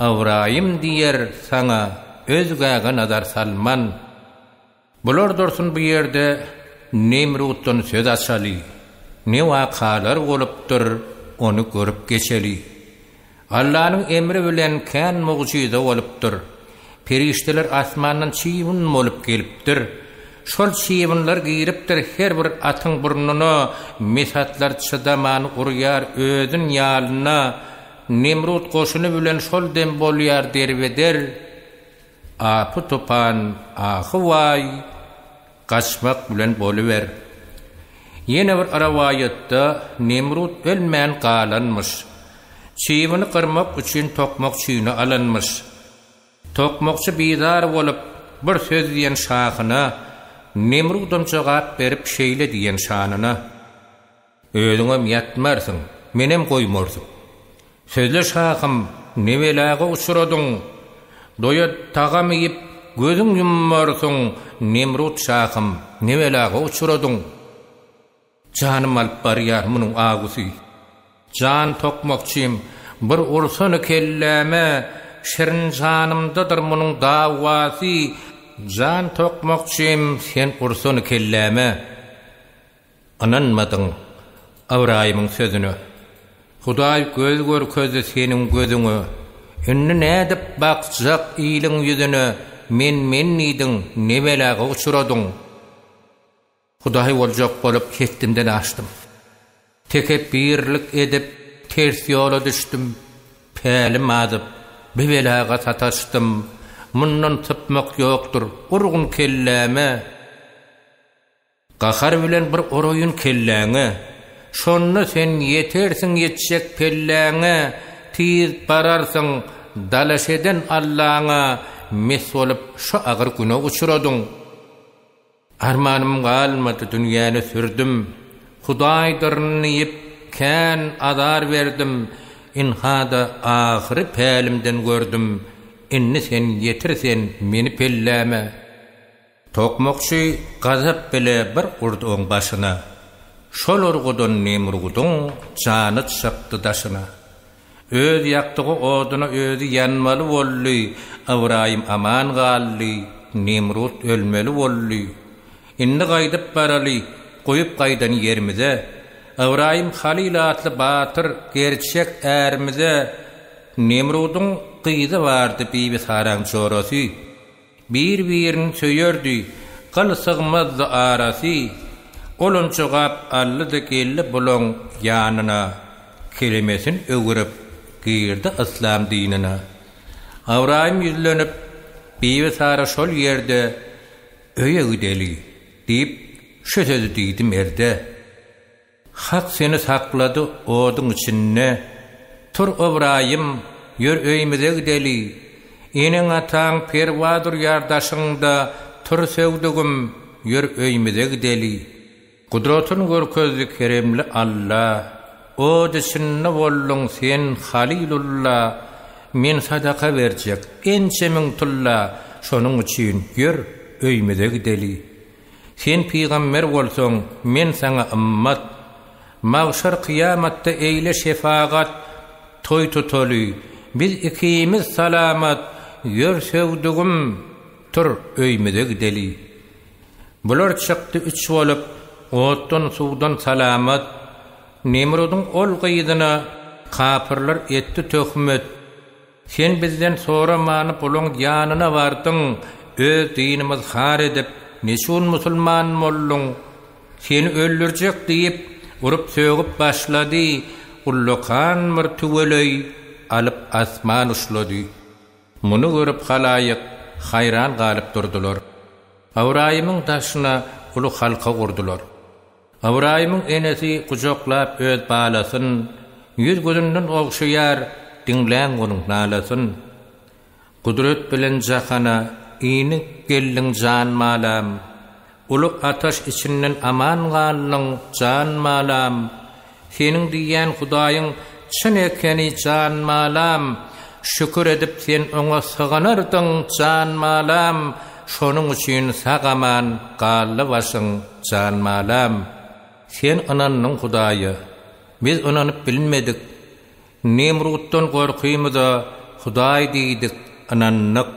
Awraýym diýer saňa özgäge nazar salman. Bular dursun bu ýerde Nemrutdan söz açaly. Ne wakalar bolupdyr, onu görüp geçeli. Allahyň emri bilen kän mugyza bolupdyr. Perişteler asmandan çiýbun bolup gelipdir. Şol çiýbunlar giripdir her bir atyň burnuny, mesatlar çydaman urýar özün ýalyna. Nemrut goşuny bilen şol dem bolýar derbeder. Apy topan, ahy kaçmak bilen boluver. Yine bir rawayatda Nemrut ölmän galanmış. Çiýbini kırmak üçin tokmak çiýini alanmış. Tokmakçy bidar bolup bir söz diýen şahyna, Nemrutdan jogap berip şeýle diýen şanyna. Öýüňe ýatmarsyň, menem goýmarsyň. Sözle şahym, neveläge uçuradyň? Doýa tagamy ýip gözüň yummarsyň, Nemrut şahym, nebelaga uçuradyň? Janym alyp barýar munyň agusy. Jan tokmakçym, bir ursany kelläme, şirin janymdadyr munyň dawasy. Jan tokmakçym, sen ursany kelläme. Ananmadyň Awraýymyň sözüne. Hudaý göz görkezdi seniň gözüňe. Ünni nädip bakjak ýylyň ýüzüne, men nidiň, nebelaga uçuradyň? Hudaý boljak bolup ketdimden açdym. Tekebirlik edip ters ýola düşdüm. Pälim adyp bebelaga sataşdym. Mundan typmak ýokdur, urgun kelläme. Gahar bilen bir oroýun kelläňe. Şonny sen yetersiň yetjek pelläňe. Tiz bararsyň dalaşeden Allaňa mes bolup şu agyr güne uçuradyň. Armanym galmady, dünýäni sürdüm. Hudaýdyryny ýep kän azar berdim. Inhada ahyry pälimden gördüm. Inni sen yetirsen meni pelläme. Tokmakçy gazap bile bir urdy oň başyna. Şol urgudan Nemrud'un jany çapdy daşyna. Öz ýakdygy oduny özü ýanmaly boldy. Awraýym aman galdy. Nemrud ölmeli boldy. Indi gaýdyp baraly, goýup gaýdan ýerimize. Awraýym Halil atly batyr gerçek ärimize. Nemrud'un gyzy bardy bibi Saraň çorasy. Bir-birini söýerdi, gylsygmazdy arasy. Olun çogap allydy gelli bulan ýanyna. Kelimesin öwürip girdi İslam dinine. Awraýym ýüzlenip bibi Sara şol ýerde öýe gideli diýip şu sözü diýdim erde. Hak seni saklady oduň içinde. Tur Awraýym, ýör öýmize gideli. Eneň ataň perwadur ýardaşyňda tur sevdigim, ýör öýmize gideli. Kudratyn görkezdi keremli Allah. O düşünne bollun sen Halilullah. Men sadaka berjek ençemiň tulla. Şonuň üçin ýör öýmize gideli. Sen peýgamber bolsaň, men sana ümmet. Mağşar kıyamatda eyle şefaat. Toy tutoli. Biz ikimiz salamat. Ýör sevdigim, tur öýmize gideli. Bular çykdy üç bolup, otdan suwdan salamat. Nemrud'un ol gyýdyna kapyrlar etdi töhmet. Sen bizden sonra many pulun ýanyna bardyň. Öz dinimiz har edip, neçün musulman boldun. Seni öldürjek diýip, urup söýüp başlady. Ullukan bir tüweley alyp asman uçlady. Muny görüp halaýyk hayran galyp durdular. Awraýymyň daşyna ulu halka gurdular. Awraýymyň enesi kujoklap öz balasyn, ýüz gözünden ogşaýar, diňlän onuň nalasyn. Kudret bilen jahana iňi gelliň jan malam. Ulu ataş içinden aman galyň jan malam. Seniň diýen Hudaýyň çyn ekeni jan malam. Şükür edip sen oňa syganardyň jan malam. Şonuň üçin sagaman gally başyň jan malam. Sen ananyň Hudaýy. Biz onany bilmedik. Nemrud'dan gorkymyza Hudaý diýdik ananyk.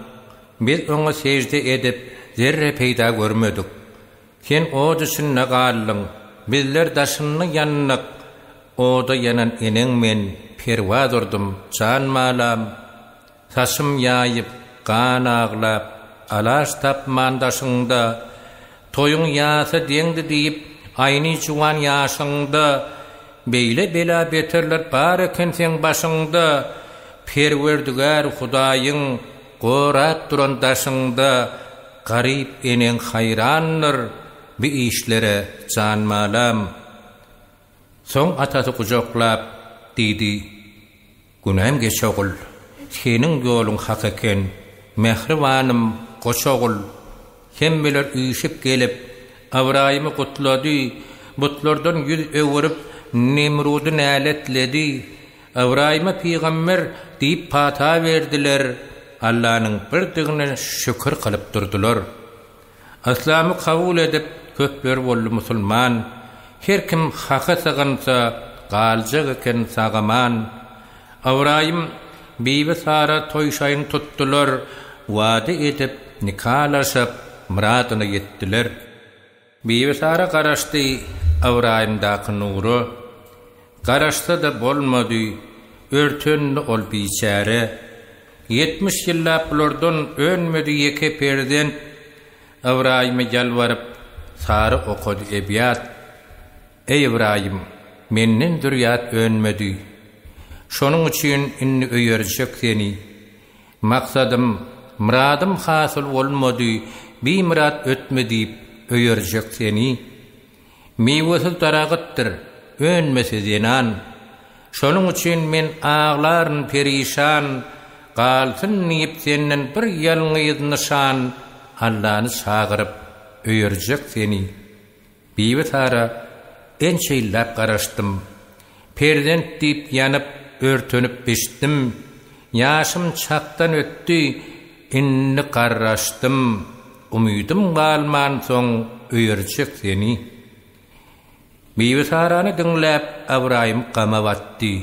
Biz oňa secde edip zerre peýda görmedik. Sen o düşünne galyň. Bizler daşyny ýannyk. Oda yanan eneň men perwadurdum jan malam. Saşym ýaýyp gan aglap alaş tapman daşyňda. Toyuň ýasy deňdi diýip aýny juwan ýaşyňda. Beýle bela beterler bar eken sen başyňda. Perwerdigar Hudaýyň gorap duran daşyňda. Garyp eneň hayrandyr bi işlere jan malam. Soň atasy kujoklap diýdi: "Günäm geçogul, seniň ýoluň hak eken, mehribanym goçogul." Hem biler üýşip gelip Awraýymy gutlady, butlardan ýüz öwürip Nemrudy näletledi. Awraýyma peýgamber diýip pata berdiler. Allah'ın birdigine şükür kılıp durdular. İslam'ı kabul edip köpler bollu musulman, her kim haqqa sağansa galjak eken sağaman. Awraym bibi Sara toyşayın tuttular, wady edip nikalaşıp muradyna yetdiler. Bibi Sara garaşdy Awraymdaky nuru, garaşsa da bolmady, örtünli ol biçare. 70 ýyllaplardan önmedi ýeke perden Awraýmy jalwaryp Sara okudy ebiýat. Ey Awraym, menden dürýat önmedi. Şonuň üçin inni öýerjek seni. Maksadym, muradym hasyl bolmady, bir murad ötmedi öýerjek seni. Mewesil taragatdyr, önmese zenan. Şonuň üçin men ağlaryn perişan, galsyn niýip senden bir ýalňyz nişan, Allah'ını çağırıp öýerjek seni. Bibi Sara ençeýlap garaşdym. Perdent diýip ýanyp örtünüp beşdim. Ýaşym çakdan ötdi, inni garaşdym. Umydym galman soň öýerjek seni. Bibi Sarany dinläp Awraym gama batdy.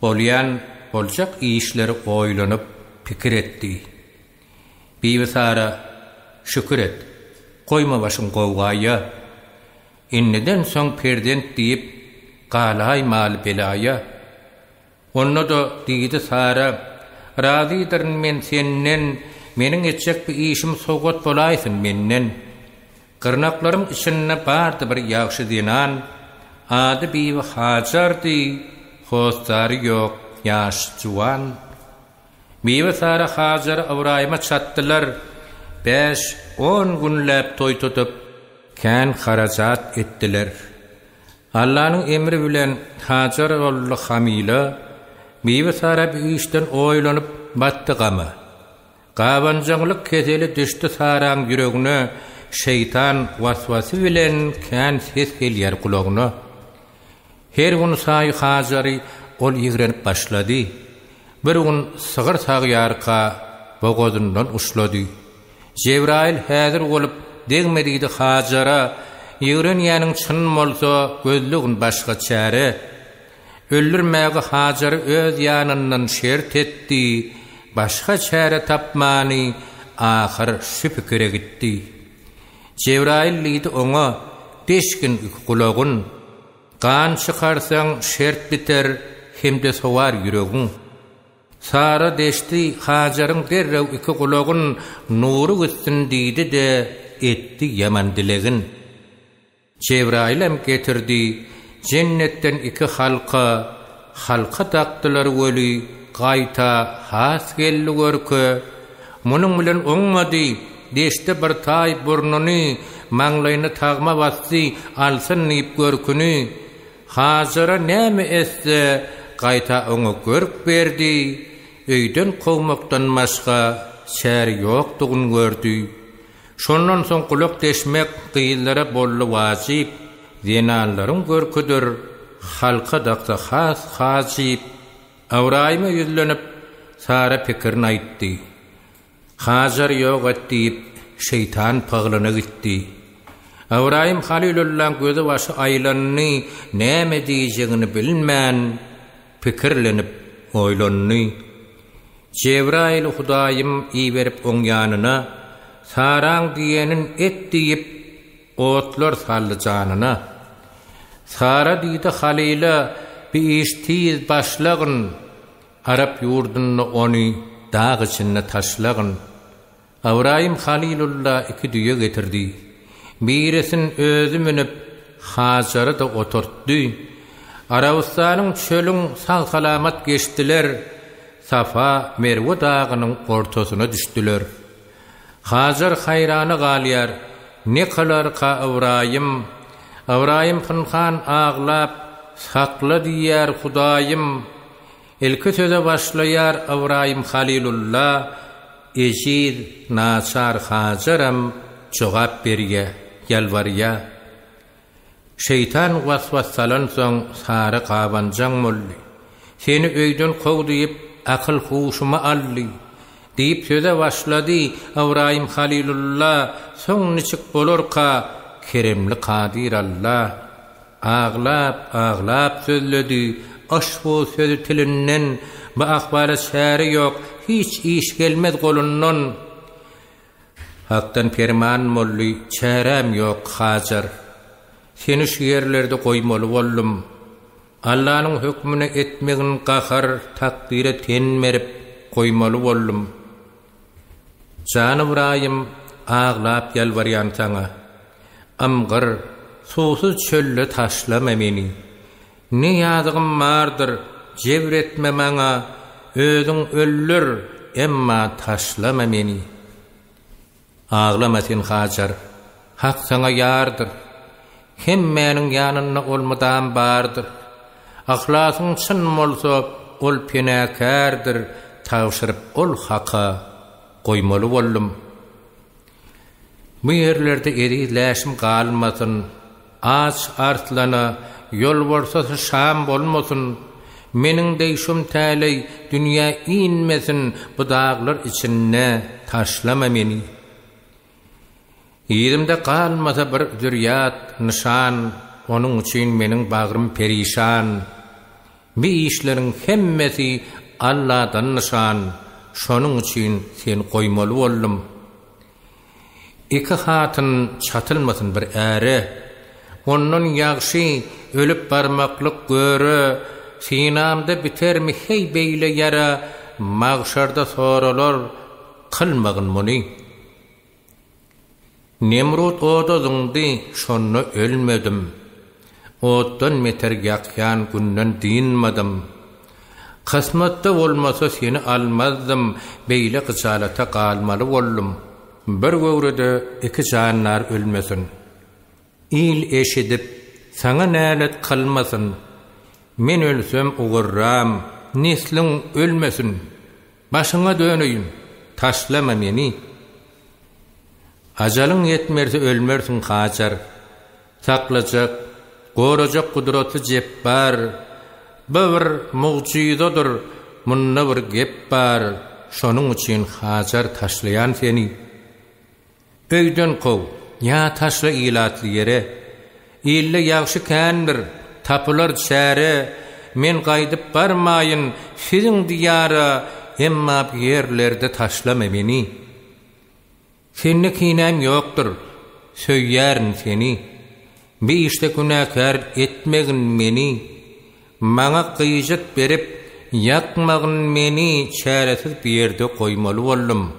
Bolýan boljak işleri oýlanyp pikir etdi. Bibi Sara, şükür et, koyma başın gowgaýa. Inniden soň perdent diýip galay mal belaya. Onda da diýdi Sara, razydyrin men senden, meniň etjek bir işim sogat bolaýsyn menden. Gyrnaklarym içinde bardy bir ýagşy dinan, ady Bibi Hajardy, hostary ýok, ýaş juwan. Bibi Sara Hajar Awraýma çatdylar. 5-10 günläp toy tutup kän harajat etdiler. Allah'ın emri bilen Hajar oğlu Hamila Bibi Sara bir işten oýlanyp batdy gama. Gabanjanglyk keseli düşdi Saraň ýüregine, şeytan waswasy bilen kän ses gelýär kulagyna. Her gün saý Hajary ol ýigrenip başlady. Bir gün sygyr sagyarka bogozundan uşlady. Cebrail häzir bolup degmediydi Hajara, ýigren ýanyň çyn bolsa gözlügün başga çäre. Öldürmäge Hajary öz ýanyndan şert etdi, başga çäre tapmany ahir şu pikire gitdi. Cebrail diýdi oňa, deşkin kulagyn, kan çykarsaň şert biter, hemde sowar ýüregiň. Sara deşdi, Hajaryň derrew iki kulagyn nuru gitsin diýdi de etdi ýaman dilegin. Cebrailem getirdi, cennetten iki halka takdylar weli, gaýta has geldi görke. Munyň bilen oňmady, deşdi bir taý burnuny, maňlaýyny tagma basdy, alsyn niýip görküni. Hajara näme etse, gaýta oňa görk berdi. Öýden kowmakdan başga şäri ýokdugyny gördi. Şondan soň kulak deşmek gyýylara bolly wajyp, zenanlaryň görküdür, halka dakta has hajyp. Awraýma ýüzlenip Sara pikirini aýtdy. Hajar ýok etdiýip şeytan paglana gitdi. Awraym Halilullah gözi başy aýlanyny näme diýjegini bilmän pikirlenip oýlandy. Cebrail Hudaýym iýberip oň ýanyna Saraň diýenin et diýip otlar saldy janyna. Sara diýdi Halila bir iş tiz başlagyn, Arap ýurduny ony dağ içinde taşlagyn. Awraym Halilullah iki düýe getirdi. Birisin özü minip Hajar'a da oturtdy. Arabistanyň çölüň sağ salamat geçdiler. Safa Merwe dağynyň ortasyna düşdiler. Hajar hayrany galýar. Ne kalar ka Awraym? Awraym Pynhan ağlap sakla diýär Hudaýym. Elki söze başlaýar Awraym Halilullah. Eşir naçar Hajaram jogap berýär, ýalbarýa. Şeytan waswasalan soň Sara gabanjaň boldy. Seni öýden kowdyp akyl huşuma aldy. deyip söze başladı Ibrahim Halilullah, son niçik bolurka keremli kadir Allah. Ağlap sözledi, aşbu sözü tilinden, bu akbara şäri yok, hiç iş gelmez golundan. Hak'tan ferman molly, çärem yok hazır. Seni şu yerlerde koymalı bollum. Allah'ın hükmüne etmegin qahar, takdire tenmerip koymalı bollum. Can Ibrahim ağlap yalvaryan sana. Amgır, susuz çölle taşlama meni. Ne yazgım vardır, cevretme mana. Özün öllür, emma taşlama meni. Ağlama sen Hacer, hak sana yardır. Hemmenin yanına olmadan bardır. Ahlasın çın bolsa ol penakardır. Tavşırıp ol haka koymalı bollum. Bu yerlerde erizläşim galmasın. Aç artlana yol borsası şam bolmasın. Menin deyşum täley dünya inmesin. Bu dağlar içinne taşlama meni. Yerimde kalmasa bir zürriyat nişan, onun için menin bağrım perişan. Bir işlerin hemmesi Allah'tan nişan, şonun için sen koymalı oldum. İki hatın çatılmasın bir ere, onun yağşı ölüp barmaklık görü, sinamda biter mi hey beyle yara, mağşarda sorular kılmağın bunu. Nemrut odozundy, şonu ölmedim. Otdan meter yakyan günnen dinmadım. Kısmette olmasa seni almazdım, beyle kısalata kalmalı bollum. Bir gövrede iki canlar ölmesin. İl eşidip, sana nälet kalmasın. Men ölsem uğurram, neslin ölmesin. Başına döneyim, taşlama meni. Ajalın yetmerse ölmersin Hacer. Saklacak, koracak kudreti cebbar. Bir mucizadır, munna bir gep bar. Şonun için Hacer taşlayan seni. Öyden kov, ya taşla ilatlı yere. İlle yağşı kändir, tapılar çäre. Men qaydıp barmayın, sizin diyara. Emma bir yerlerde taşlama beni. Seninle kinem yoktur, söylerin seni. Bir işte günahkar etmegin meni. Bana kıyıcıt berip, yakmagın meni çaresiz bir yerde koymalı oldum.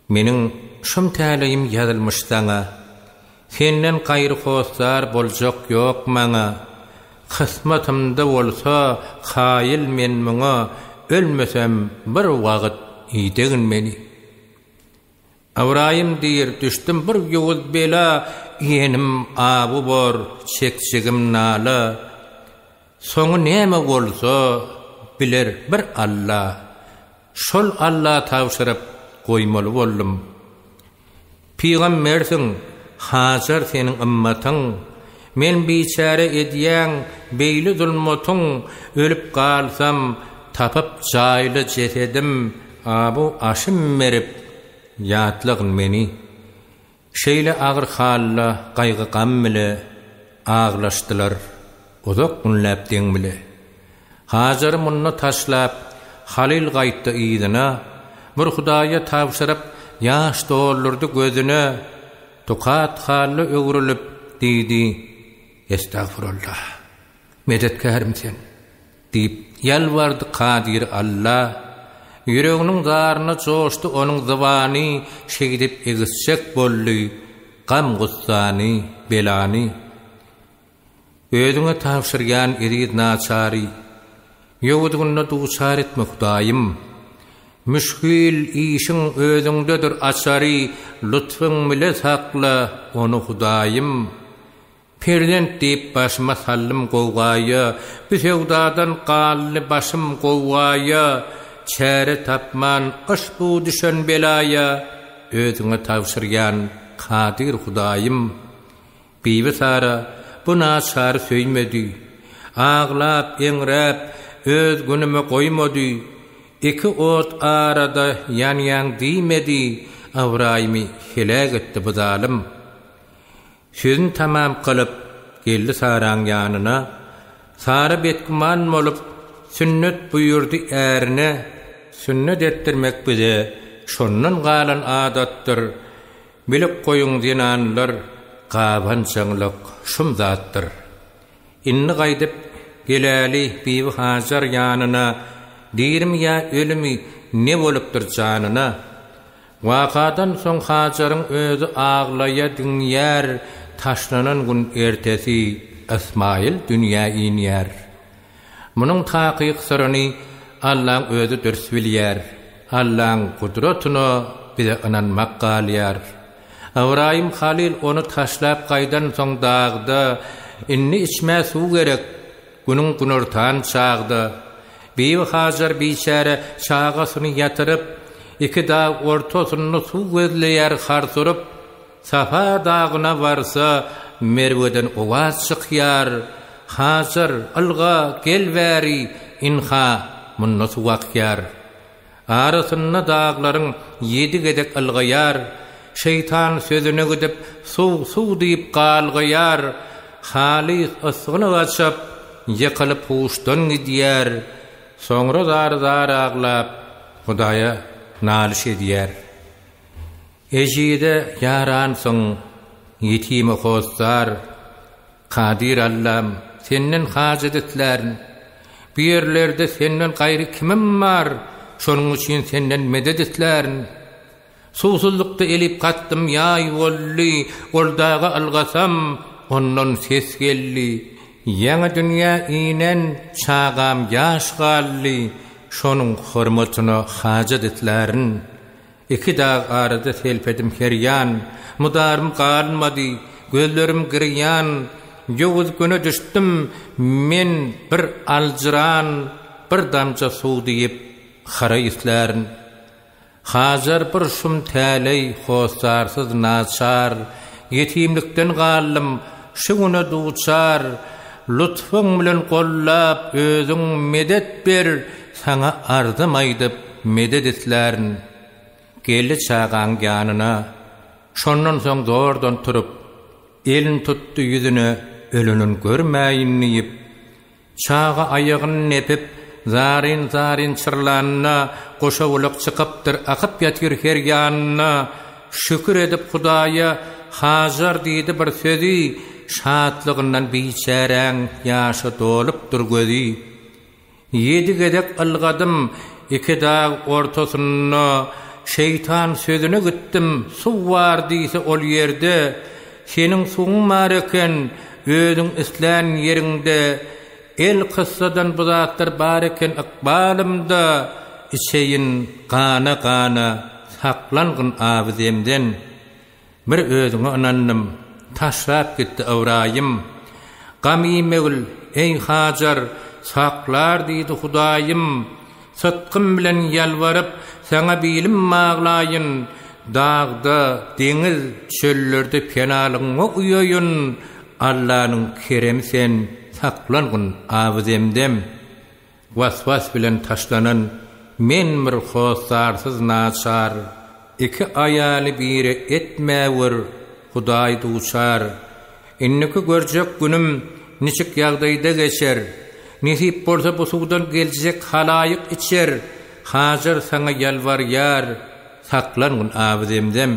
Menin şum täleyim yazılmış sana. Senden gayrı hostar bolcak yok mana. Kısmatımda olsa hayil men muna, ölmesem bir vaqt idegin meni. Ibrahim dir, düştüm bir yuvuz bela, yenim abu bor, çekçigim nala. Sonu neme olsa, bilir bir Allah. Şol Allah tavşırıp koymalı oldum. Peygambersin, Hacer senin ümmetın. Men biçare ediyen, beyli zulmutun, ölüp kalsam, tapıp caylı cesedim, abu aşım merip, yatlıqın meni. Şeyle ağır halla, qaygı qammile, ağlaştılar, uzak günläp deňmile. Hacer munnu taşlap, Halil qaytdı iýdina, bir Hudaýa tawşyryp, ýaş doldurdy gözüne, tukat hally öwrülip diýdi, estağfurullah, medetkärimsen, diýip ýalwardy Kadir Allah. Yüreğinin zarına çoğuştu onun zıvani, şegidip egizcek bolly, gam gussani, belani. Özüňe tawşyrgan erid naçari, ýowudygyna duçar etme Hudaýym. Müşkil işin özüňdedir açary, lütfüň bile sakla onu Hudaýym. Perdent deyip başıma sallym gowgaýa, bir sevdadan gally başym gowgaýa. Çäre tapman aşbu düşen belaya, özüňe tawşyrgan Kadir Hudaýym. Bibi Sara bu naçar söýmedi, ağlap eňräp öz günüme goýmady. iki ot arada yan diýmedi, Awraýymy helak etdi bu zalim. Sözün tamam kılıp geldi Saraň ýanyna. Sara betkuman bolup sünnet buyurdy ärine. Sünnet etdirmek bize şondan galan adatdyr. Bilip goýuň dinanlar gabançylyk şum zatdyr. Inni gaýdyp geleli Bibi Hajar ýanyna diýirim ýa ölümi ne bolupdyr janyna. Wakadan soň Hajaryň özü ağlaya dünýär, taşlanan gün ertesi Ismail dünýä inýär. Munyň takyk syryny Allaň özü dürs bilýär. Allaň kudratyny bize inanmak galýar. Awraýym Halil onu taşlap gaýdan soň dagda inni içmä suw gerek. Günüň günürtan çagdy. Bibi Hajar biçare çagasyny ýatyryp iki dağ ortasyny suw gözleýär harsurup, Safa dağına varsa merweden owaz çykýar. Hajar alga gelbäri inha munna suwakyar. Arasyna dağlaryň 7 gedek algaýar. Şeytan sözüne gidip suw diýip galgaýar. Halis asygyny açyp ýykylyp huşdan gidýär. Soňra zar aglap Hudaýa naliş edýär. Ejide yaran soň ýetime hostar Kadir Allam senden hajat etlerin. Bu yerlerde senden gaýry kimim bar? Şonuň üçin senden medet etlerin. Suwsuzlukda elip gatdym ýa wolly, ordaga algasam ondan ses geldi. Ýa dünýä inen çagam ýaş gally. Şonuň hormatyna hajat etlerin. İki dağ arada selpedim heryan, mudarım qalmady, gözlerim giryan, ýowuz güne düşdüm men bir aljiran, bir damça suw diýip hara islärin. Hajar bir şum täli hosarsyz naçar, ýetimlikden gallym şuňa duçar, lutfyň bilen gollap özüň medet ber, sana arzymaýdyp medet etlerin. Geldi çağan ýanyna, şondan soň zordan turup, elin tutdu ýüzüne ölünün görmäýin diýip, çağa aýagyny nepip, zarin çyrlanna, goşa ulak çykypdyr, akyp ýatyr her ýanyna, şükür edip Hudaýa Hajar diýdi bir sözi, şatlygyndan biçäreň ýaşy dolup gözü. 7 gedek algadym, iki dağ ortasyna, şeytan sözüne gittim, suw bar diýse ol ýerde, seniň suwuň bar eken, özüň islän ýerinde, el kıssadan bu zatlar bar eken akbalymda, içeýin gana saklangyn awzemden. Bir özüňe inannym, taşlap gitdi Awraýym. Gamymegül ey Hajar, saklar diýdi Hudaýym. Satkym bilen ýalwaryp sana bilim maglaýyn. Dağda, deňiz, çöllerde penalyňa uýaýyn. Allahyň keremi sen saklangyn awzemdem. Waswas bilen taşlanan men bir hosarsyz naçar. İki aýaly biri etmäwir Hudaý duçar. Inniki görjek günüm niçik ýagdaýda geçer. Nisip bolsa bu suwdan geljek halaýyk içer. Hajar sana ýalwarýar, saklangyn awzemdem.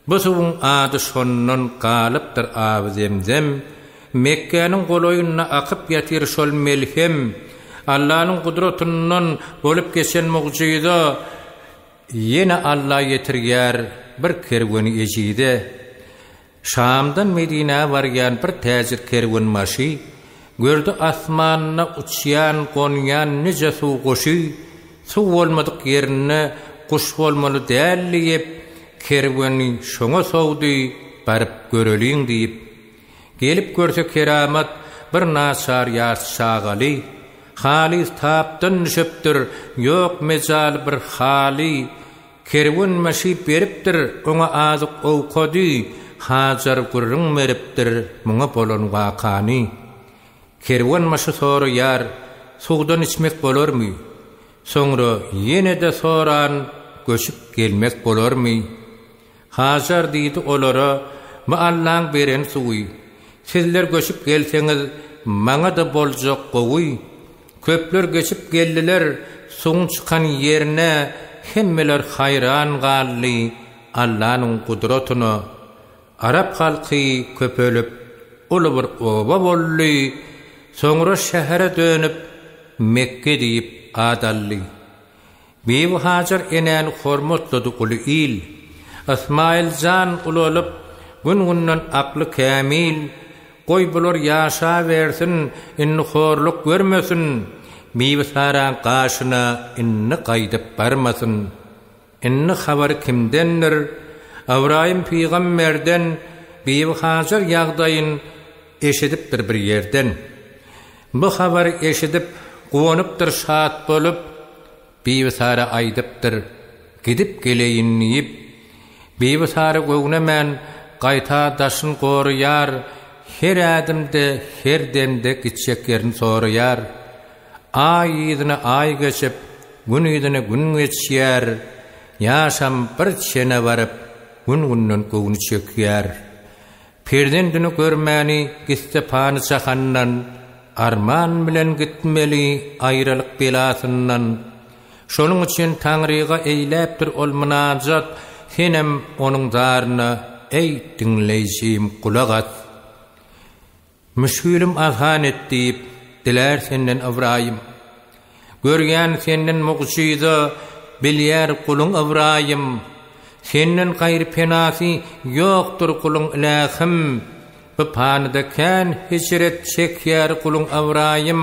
Bu suwuň ady şondan galypdyr awzemdem. Mekke'nin goloyuna akyp ýatyr şol melhem. Allahyň gudratyndan bolup geçen mucize ýene Allah ýetirýär bir kerweni ejide. Şamdan Medine barýan bir täzir kerwen maşy gördü asmanyna uçýan, gonýan nice suw goşy, suw bolmadyk ýerine guş bolmaly dälleyip, kerweni şoňa sowdy, baryp göreliň diýip. Gelip görse keramat bir naçar ýaş şagaly, halis tapdan düşüpdir, ýok mejal bir hali, kerwen maşy beripdir, oňa azyk owkady, Hajar gurrun meripdir, muňa bolan wakany. Kerwen maşy soraýar, suwdan içmek bolarmy? Sonra yine de soran göçüp gelmek bolarmy? Hazır diýdi olara, "Ma Allahyň beren suwy. Sizler göçüp gelseňiz, maňa da boljak gowy. Köpler göçüp geldiler, soň çykan ýerine hemmeler hayran gally Allahyň gudratyna. Arab halky köpelip, ulu bir oba bolly, soňra şähere dönüp Mekke diýip adally. Beýle Hajar enen hormatlydy uly il. Ismail jan ululup, gün-günden akly kämil, goý bular ýaşa bersin, inni horluk görmesin. Beýle saran gaşyna inni gaýdyp barmasyn. Inni habar kimdendir? Ibrahim peýgamberden, beýle Hajar ýagdaýyn eşidipdir bir ýerden. Bu habar eşidip gowanypdyr, şat bolup, beýle sara aýdypdyr, gidip geleýin diýip, beýle sara göwnemen gaýta daşyn goruýar, her adymda, her demde gitjek ýerini soraýar. Ay ýylyna ay geçip, gün ýylyna gün geçýär, ýaşam bir çene baryp, gün-günden gowny çökýär. Perden düni görmäni gitse pany çakandan, arman bilen gitmeli aýralyk belasyndan. Şonuň üçin Taňryga eýläpdir ol munajat, senem onuň daryna ey dinleýjim kulak at. Müşgülüm azhan etdip, diler senden Ibrahim. Görgän senden muqşyda, bilýär kuluň Ibrahim. Senden gaýry penasy ýokdur kuluň ilahim. Bu panyda kän hicret çekýär kuluň Ibrahim.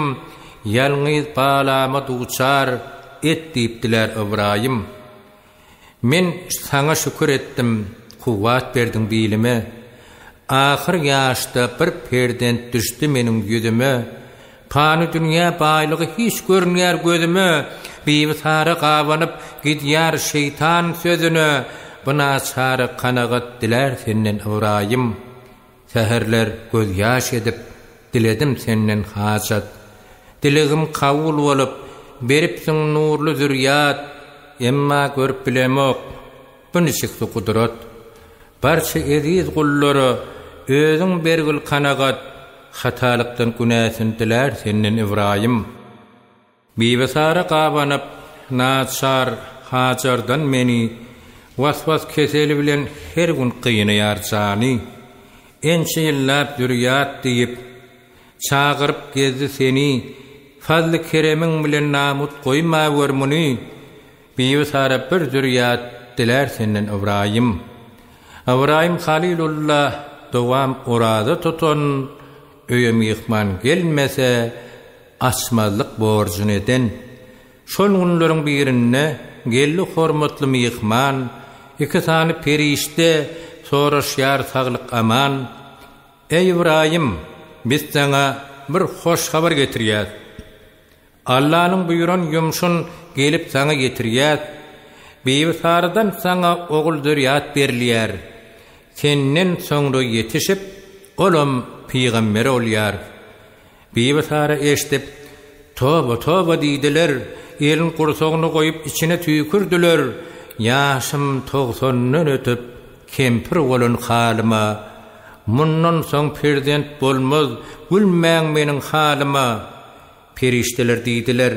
Ýalňyz palama duçar etdipdiler Ibrahim. Men saňa şükür etdim, kuwwat berdiň bilime. Ahir ýaşda bir perdent düşdi meniň ýüzüme. Pany dünýä baýlygy hiç görnýär gözüme. Beýle sara gawanyp gidýär şeytan sözüne. Buna çara kanagat diler senden Ibrahim. Seherler göz ýaş edip diledim senden hajat. Dilegim kabul bolup beripsiň nurly zürriyat. Emma görüp bilemok bu nişikli kudrat. Barça eziz gullary özüň bergil kanagat hatalykdan günäsin diler senden Ibrahim. Beýle sara gawanyp naçar Hajardan meni waswas keseli bilen her gün kıynaýar jany. Ençe ýyllap zürriyat diýip çagyryp gezdi seni. Fazly keremiň bilen namut goýma görmüni. Beýle sara bir zürriyat diler senden Ibrahim. Ibrahim Halilullah dowam orada tutan, öýe mihman gelmese açmazlyk borjun eden. Şol günleriň birinde geldi hormatly mihman, iki tane perişte soraşýar saglyk aman. Ey Ibrahim, biz sana bir hoş habar getirýär. Allahyň buyuran ýumşun gelip sana getirýär. Beýle sardan sana ogul zürriyat berilýär. Senden soňra ýetişip, olam peýgamber bolýar. Beýle sara eşdip, "Toba, toba" diýdiler. Elin kursoğunu koyup içine tüykürdüler. Yaşım 90'dan ötüp kempir bolun halyma. Mundan soň prezident bolmaz, gülmäň meniň halyma. Perişteler diýdiler,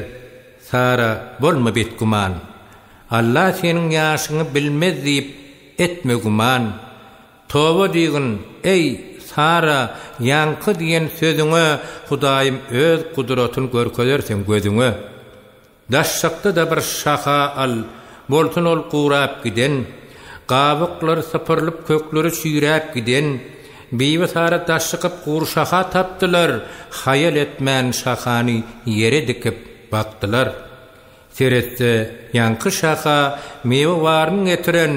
"Sara, bolma bet guman. Allah seniň ýaşyňy bilmez diýip etme guman. Toba diýin, ey Sara, ýanky diýen sözüňe Hudaýym öz gudratyny görkezersen gözüňe. Daşşakda da bir şaha al, boltun ol qurap giden, gabıklar sapırlıp kökleri çüýräp giden, beýle sara daşşakyp qurşaha tapdylar, hayal etmän şahany ýere dikip bakdylar. Seretse ýanky şaha mewe waryny getiren,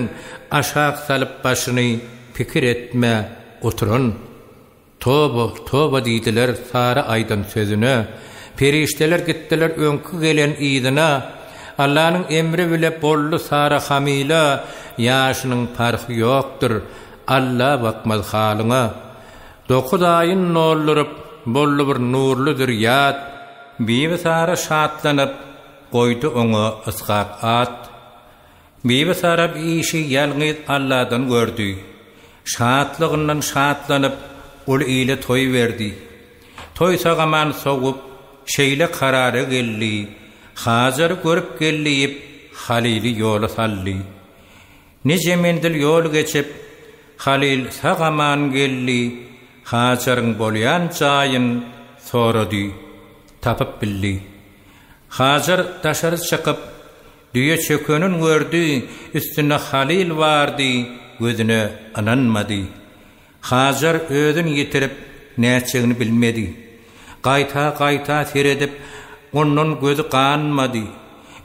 aşak salyp başyny pikir etme oturun. Toba, toba diýdiler sara aýdan sözüne. Perişteler gittiler öňkü gelen ýydyna. Allahyň emri bile bollu sara hamila, ýaşynyň farky ýokdur. Allah bakmaz halyňa. 9 aýyn nolluryp bollu bir nurly zürriyat. Beýle sara şatlanyp koydu oňa ısgak at. Bibi Sara işi ýalňyz Allahdan gördü. Şatlygyndan şatlanyp ol ile toy berdi. Toy sagaman sogup şeýle karary geldi. Hajar görüp gelip Halili ýola saldy. Nece mendil ýol geçip Halil sagaman geldi. Hajaryň bolýan jaýyn sorady. Tapyp bildi. Hajar taşary çykyp düýe çökönün gördü. Üstüne Halil bardy. Gözüne ananmady. Hajar özün ýitirip näçegini bilmedi. Gaýta seredip onun gözü kanmady.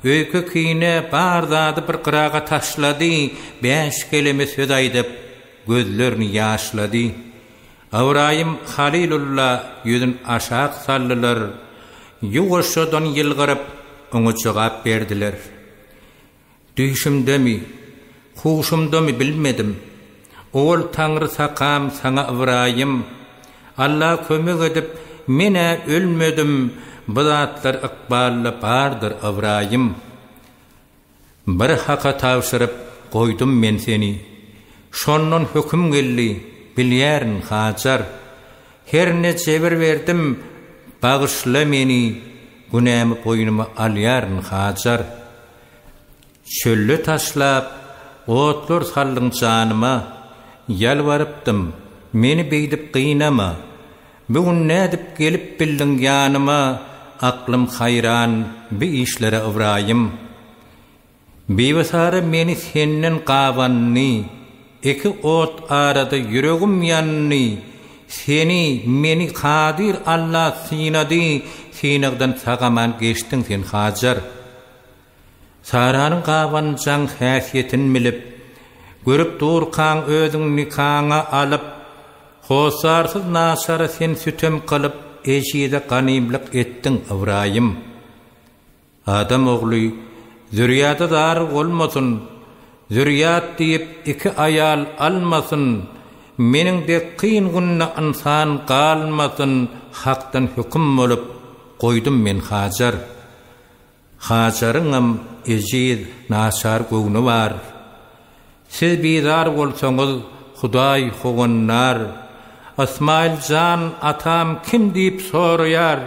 Öýkü kine barzady bir qıraga taşlady. 5 kelime söz aýdyp gözlerini ýaşlady. Awraýym Halilullah ýüzün aşak sallylar. Ýuwaşdan ýylgyryp oňa jogap berdiler. Düşümdemi, huşumdami bilmedim. Ol Taňry sakam saňa Awraýym. Allah kömek edip mene ölmedim. Bu zatlar ykbaly bardyr Awraýym. Bir haka tawşyryp goýdum men seni. Şondan höküm geldi. Bilýärin Hajar. Her neçe bir berdim. Bagyşla meni. Günämi boýnuma alýaryn Hajar. Çölle taşlap otlar sallyň janyma. Ýalwarypdym. Meni beýdip gynama. Bugün nädip gelip bildiň ýanyma. Aklym hayran bi işlere Awraýym. Biwasary meni senden gawanny. Eki ot arada yüregim yanny. Seni meni kadir Allah sinadi. Sinagdan sagaman geçtin sen Hajar. Saranyň gawanjaň häsiýetini bilip, görüp durkan özüň nikaňa alyp, hoşarsyz naşara sen sütem kalyp, eşide ganymlyk etdiň Awraýym. Adam ogly zürriýata dar bolmasyn, zürriýat diýip iki ayal almasyn, meniň de kyn günne insan galmasyn, hakdan höküm bolup goýdum men Hajar. Hajaryňam ejiz naşar göwni bar. Siz bizar bolsaňyz Hudaý howannar. Asmailjan atam kim diýip soraýar.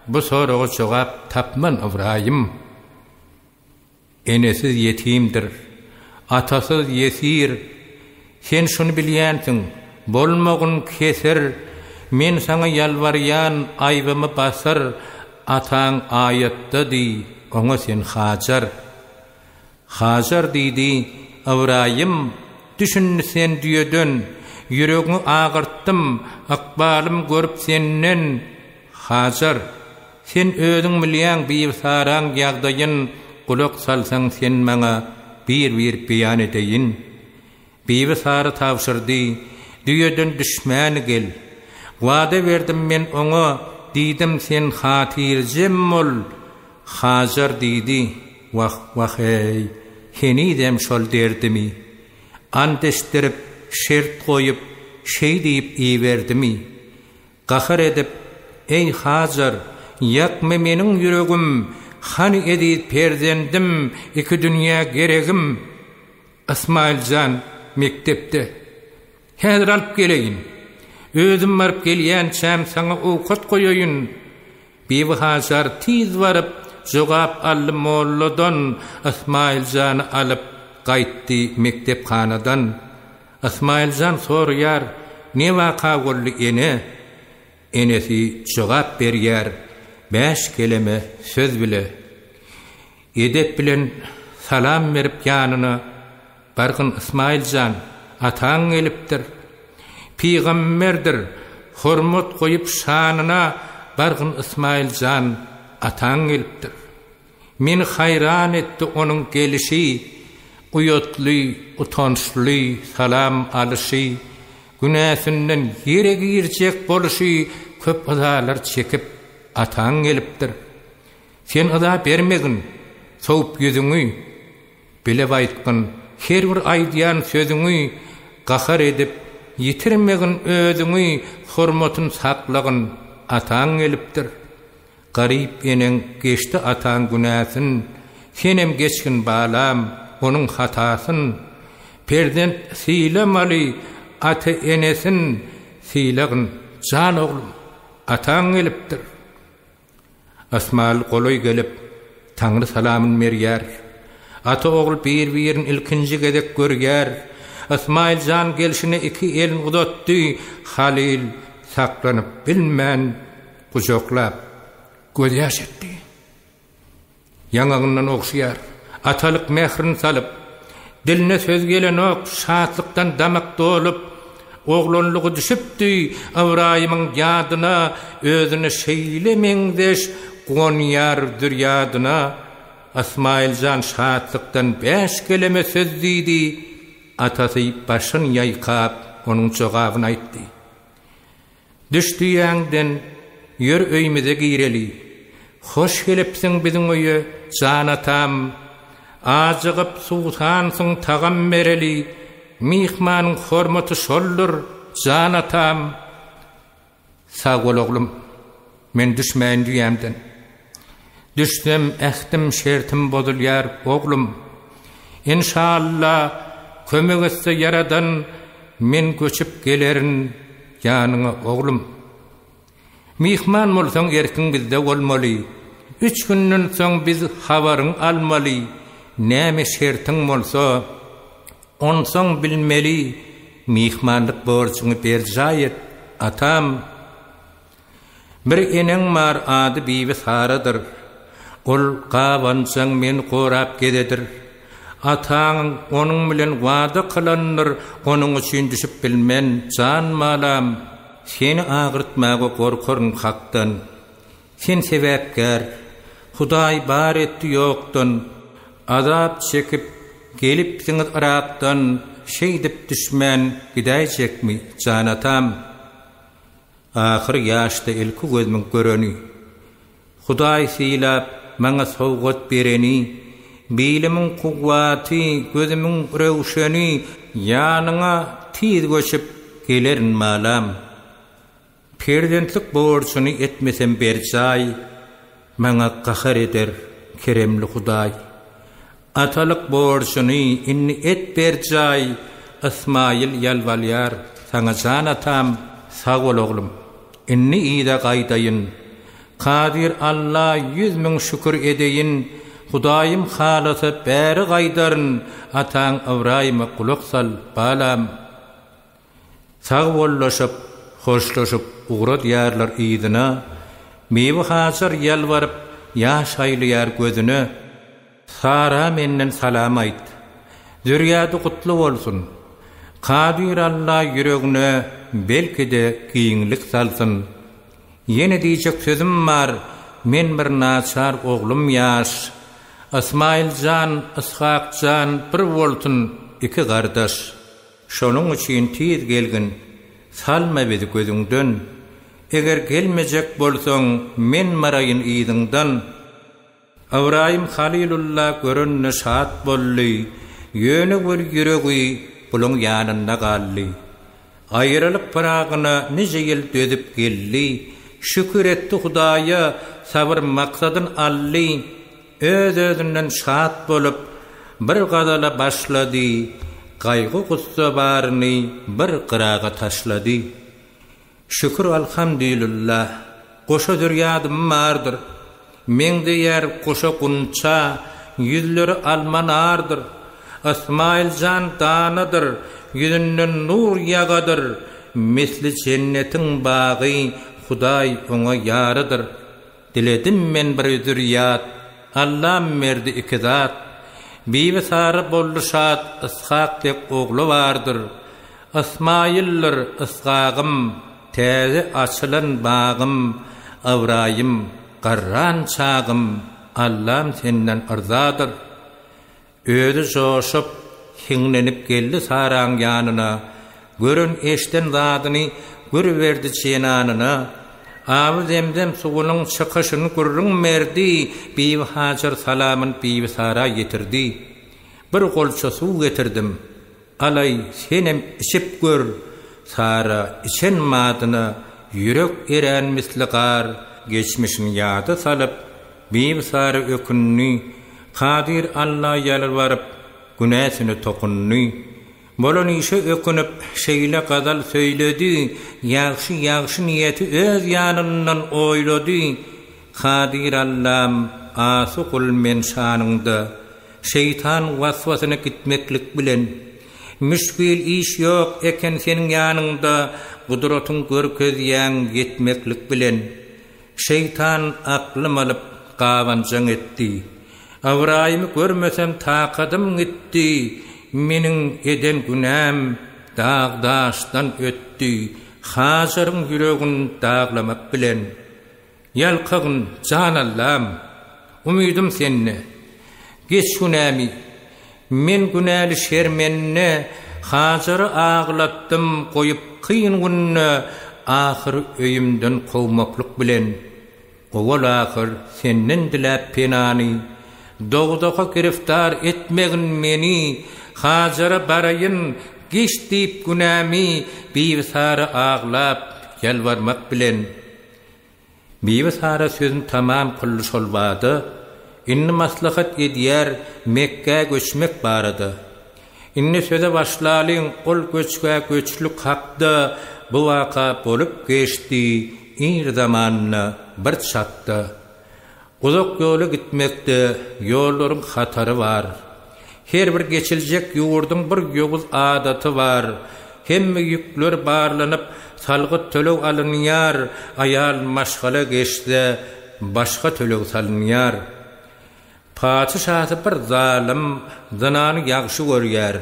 Bu soraga jogap tapman Awraýym. Enesiz yetimdir. Atasyz yesir. Sen şunu bilýänsiň. Bolmagyn keser. Men saňa ýalbarýan aýbymy basar. Ataň ayatda di. Oňa sen Hajar. Hajar diýdi, Awraýym, düşünni sen diýeden, yüregiňi agyrtdym, akbalym görüp senden. Hajar, sen özüň bilýän biwsaraň ýagdaýyn gulak salsaň sen maňa bir beýan edeýin. Biwsary tawşyrdy, diýeden düşmän gel. Wada berdim men oňa, diýdim sen hatirjem bol. Hajar diýdi, wah hey, henidem şol derdimi. Andeşdirip, şert goýup, şeý diýip iýberdimi. Gahar edip, ey Hajar, ýakmy meniň yüregim, hani edip perzendim, iki dünýä geregim. Asmailjan mektepde. Häzir alyp geleýin. Özüm barıp gelýänçäm saňa owkat goýaýyn. Bibi Hajar tiz barıp jogap aldy molladan. Asmailjan alyp gaýtdy mektepkanadan. Asmailjan sorýar, ne waka boldy ene? Enesi jogap berýär, 5 kelime söz bile. Edep bilen salam berip ýanyna bargyn Asmailjan, ataň gelipdir. Peygamberdir. Hormat goýup şanyna bargyn Asmailjan ataň gelipdir. Men hayran etdi onun gelişi, uyotly, utançly salam alyşy, günäsinden ýere girjek boluşy, köp azalar çekip ataň gelipdir. Sen ada bermegin, soğup yüzüňi, bile aýtgyn her bir aýdýan sözüňi gahar edip, yitirmegin özüňi, hormatyn saklagyn ataň gelipdir. garip enen geçti atan günäsin, senem geçkin balam onun hatasın, perdent silemaly ata enesin, silagın can oglum atan gelipdir. Asmal goloy gelip Tanrı salamyn berýär. Ata ogul bir-birini ilkinji gedek görýär. Asmail can gelişine iki elin uzatdy. Halil saklanyp bilmän kujoklap göz ýaş etdi. Ýangagyndan okşýar. Atalyk mehrin salyp diline söz gelenok şatlykdan damak dolup oglonlugy düşüpdi. Awraýymyň ýadyna özüni şeýlemengdeş gonýar dürýadyna. Asmail can şatlykdan 5 kelime söz diýdi. Atasy başyn ýaýkap onuň jogabyny aýtdy. Düşdüýäňden ýör öýmede gireli. Hoş gelipsiň biziň öýe can atam. Ajygyp suwsansyň tagam bereli. Mihmanyň hormaty şoldur can atam. Sag bol oglum. Men düşmän diýämden. Düşdüm, ähdim şertim bozulýar oglum. İnşallah kömek etse yaradan men göçüp gelerin ýanyňa oglum. Mihman bolsaň erkin bizde bolmaly. 3 günden soň biz habaryň almaly. Näme şertiň bolsa onu soň bilmeli. Mihmanlyk borçyny berjaýet atam. Bir eneň mar ady Bibi Saradyr. Ol gawansaň men gorap gededir. Ataň onuň bilen wada kılandyr, onuň üçin düşüp bilmen can malam. Seni agyrtmaga gorkaryn hakdan. Sen sebäpkär, Hudaý bar etdi ýokdan. Azap çekip gelip siňiz arakdan şeýdip düşmän gidäjekmi can atam. Ahir ýaşda ilki gözümiň göreni. Hudaý silap maňa sowgat bereni, bilimiň kuwwaty, gözümiň rewşeni ýanyňa tiz göçüp gelerin malam. Perdentlik borçyny etmesem berjaý, maňa gahar eder keremli Hudaý. Atalyk borçyny inni et berjaý, Ismail ýalbalýar saňa can atam. Sag bol oglum. Inni ýa-da gaýdaýyn. Kadir Allah 100.000 şükür edeyin. Hudaýym halasa bäri gaýdaryn. Ataň Awraýyma kulak sal balam. Sag bollaşyp, hoşlaşyp ugra diýarlar ýydyna. Mewe hazır ýalbaryp ýaşaýlýar gözüne. Sara menden salam aýt. Zürýädi gutly bolsun. Kadir Allah yüregine belki de giýinlik salsın. Yine diýjek sözüm bar. Men bir naçar oglum ýaş. Asmail can, Ishaq can bir boltun, 2 gardaş. Şonuň üçin tiz gelgin. Salma bizi gözüňden. Eger gelmejek bolsaň men maraýyn ýydyňdan. Awraýym Halilullah görünne şat bolly. Ýöne bir ýüregi bulun ýanynda gally. Aýrylyk paragyna nice ýyl dödüp gelli. Şükür etdi Hudaýa, sabr maksadyn ally. Öz-özünden şat bolup bir gadala başlady. Gaýgy gussa baryny bir gyraga taşlady. Şükür alhamdulillah. Goşa dürýadym mardyr. Meňde ýer goşa gunça, ýüzleri almanardyr. Asmail can danadır, yüzünden nur yağadır. Misli cennetin bağı, Hudaý ona yarıdır. Diledim men bir zürriyat, Allah'm merdi 2 zat. Bibi Sara boldy şat, Ishaq dep oglu vardır. Ismail'lir Ishaq'ym, täze açylan bagym. Awraýym, garran çağım. Allah'm senden arzadır. Öýde joşup hiňlenip geldi Saraň ýanyna. Görün eşden zadyny görüberdi çenanyna. Awy zemzem suwunyň çykyşyny görüň merdi. Bibi Hajar salamyn Bibi Sara getirdi. Bir golça suw getirdim. Alay senem içip gör. Sara içen madyna ýürek eren misli gar. geçmişini ýada salyp, bir-sary ökünni, Kadir Allah ýalwaryp, günäsini tokunny. Bolan işe ökünüp, şeýle gazal söýledi, ýagşy niýeti öz ýanyndan oýlady. Kadir Allah'm, asukul men şanyňda, şeytan waswasyna gitmeklik bilen, müşkil iş ýok eken seniň ýanyňda, gudratyň görkezýän gitmeklik bilen, şeytan aklym alyp gawanjaň etdi. Awraýymy görmesem takadym gitdi, meniň eden günäm dağdaşdan ötdi, hazyryň ýüregin daglamak bilen. Yalkagyn can Allah'm, umydym senne. Geç günämi, men günäli şermenne, hazyry aglatdym goýup kıyın günne, ahir öýümden kowmaklyk bilen. Owal ahir senden dilap penany, dogdaga giriftar etmegin meni, hazyra barayyn geç diýip günämi, bir-sary aglap ýalwarmak bilen. Bir-sary sözün tamam kıllyş bolbady. Inni maslahat edýär, Mekke göçmek barady. Inni söze başlalyň ol göçge göçlük hakda bu waka bolup geçdi. Ir zamanna bir çatda. Uzak ýoly gitmekde ýollaryň hatary bar. Her bir geçiljek ýurdyň bir ýowuz adaty bar. Hemme ýükler barlanyp salgyt tölew alynýar, ayal maşgala geçdi, başga tölew salynýar. Padişahı bir zalim, zanany ýagşy görýär.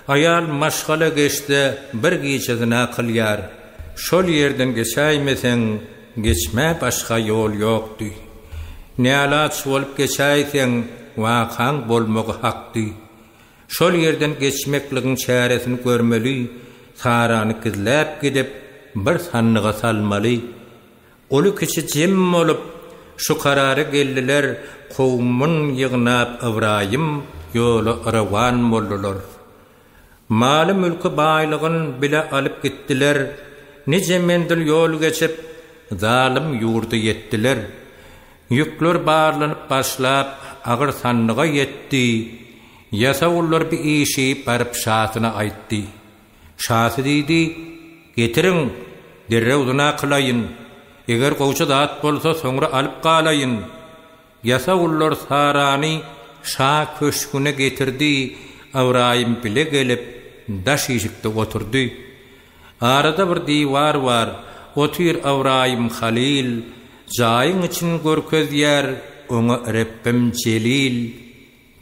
Ayal maşgala geçdi, bir gişezine kılýar. Şol ýerden geçäýmeseň, geçme başga ýol ýokdy. Nälaç bolup geçäýseň, wakaň bolmagy hakdy. Şol ýerden geçmekligiň çäresini görmeli, sarany gizläp gidip bir sannyga salmaly. Oly kişi jem bolup şu karary geldiler, kowmyň ýygnap Ibrahim ýoly rawan boldular. Maly mülki baýlygyn bile alyp gitdiler. Nice mendil ýol geçip zalim ýurdy yetdiler. Ýükler barlanyp başlap agyr sannyga yetdi. Ýasawullar bir işi barıp şahyna aýtdy. Şahy diýdi, "Getirin, derrew duna kılayın. Eger gowça zat bolsa soňra alyp galayyn." Ýasawullar sarany şah köşküne getirdi. Awraýym bile gelip daş ýyşykda oturdy. Arada bir diýwar bar. Otyr Awraýym Halil, jaýyň için görkezýär, oňa Rebbim Celil.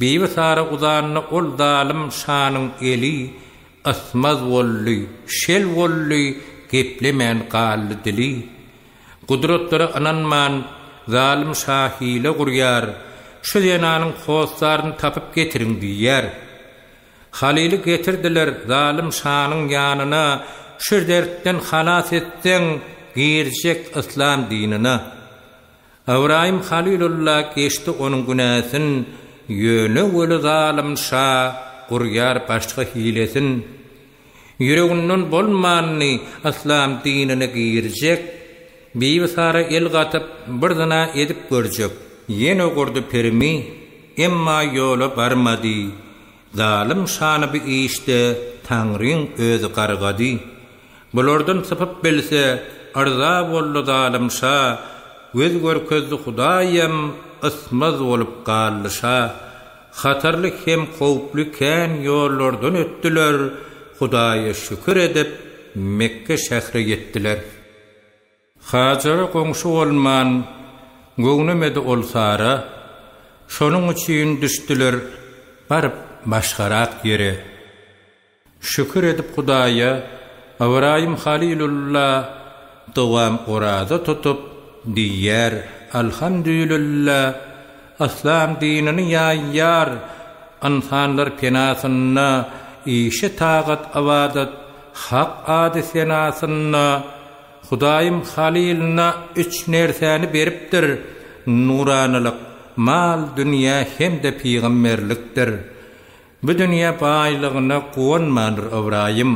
Bir-sary uzanny ol zalim şanyň eli, asmaz bolly, şel bolly, geplemän gally dili. Gudratlara ananman, zalim şahile gurýar, şu zenanyň hossaryny tapyp getirin diýär. Halili getirdiler zalim şanyň ýanyna, şu dertten halas etseň, girjek İslam dinine. Awraýym Halilullah geçdi onuň günäsin, ýöne öli zalim şah, gurýar başga hilesin. Ýüreginden bolmanny İslam dinine girjek, bir-sary el gatyp bir dana edip görjek. Ýene gurdy permi, emma ýola barmady. Zalim şany bir işde Taňryň özü gargady. Bulardan sypyp bilse, arza boldy zalim şah, göz görkezli Hudaýam ysmaz bolup galdy şah. Hatarly hem howply kän ýollardan ötdiler. Hudaýa şükür edip Mekke şähre ýetdiler. Hajar goňşy bolman, göwnümede olsara, şonuň üçin düşdiler, barıp başgarak ýere. Şükür edip Hudaýa, Awraýym Halilullah dowam orada tutup diýär, "Alhamdulillah, İslam dinini ýaýýar, insanlar penasyna, işe tagat awadat, hak ady senasyna, Hudaýym Halilna üç nersäni beripdir, nuranylyk, mal, dünýä hemde peýgamberlikdir. Bu dünýä baýlygyna gowanmandyr Awraýym.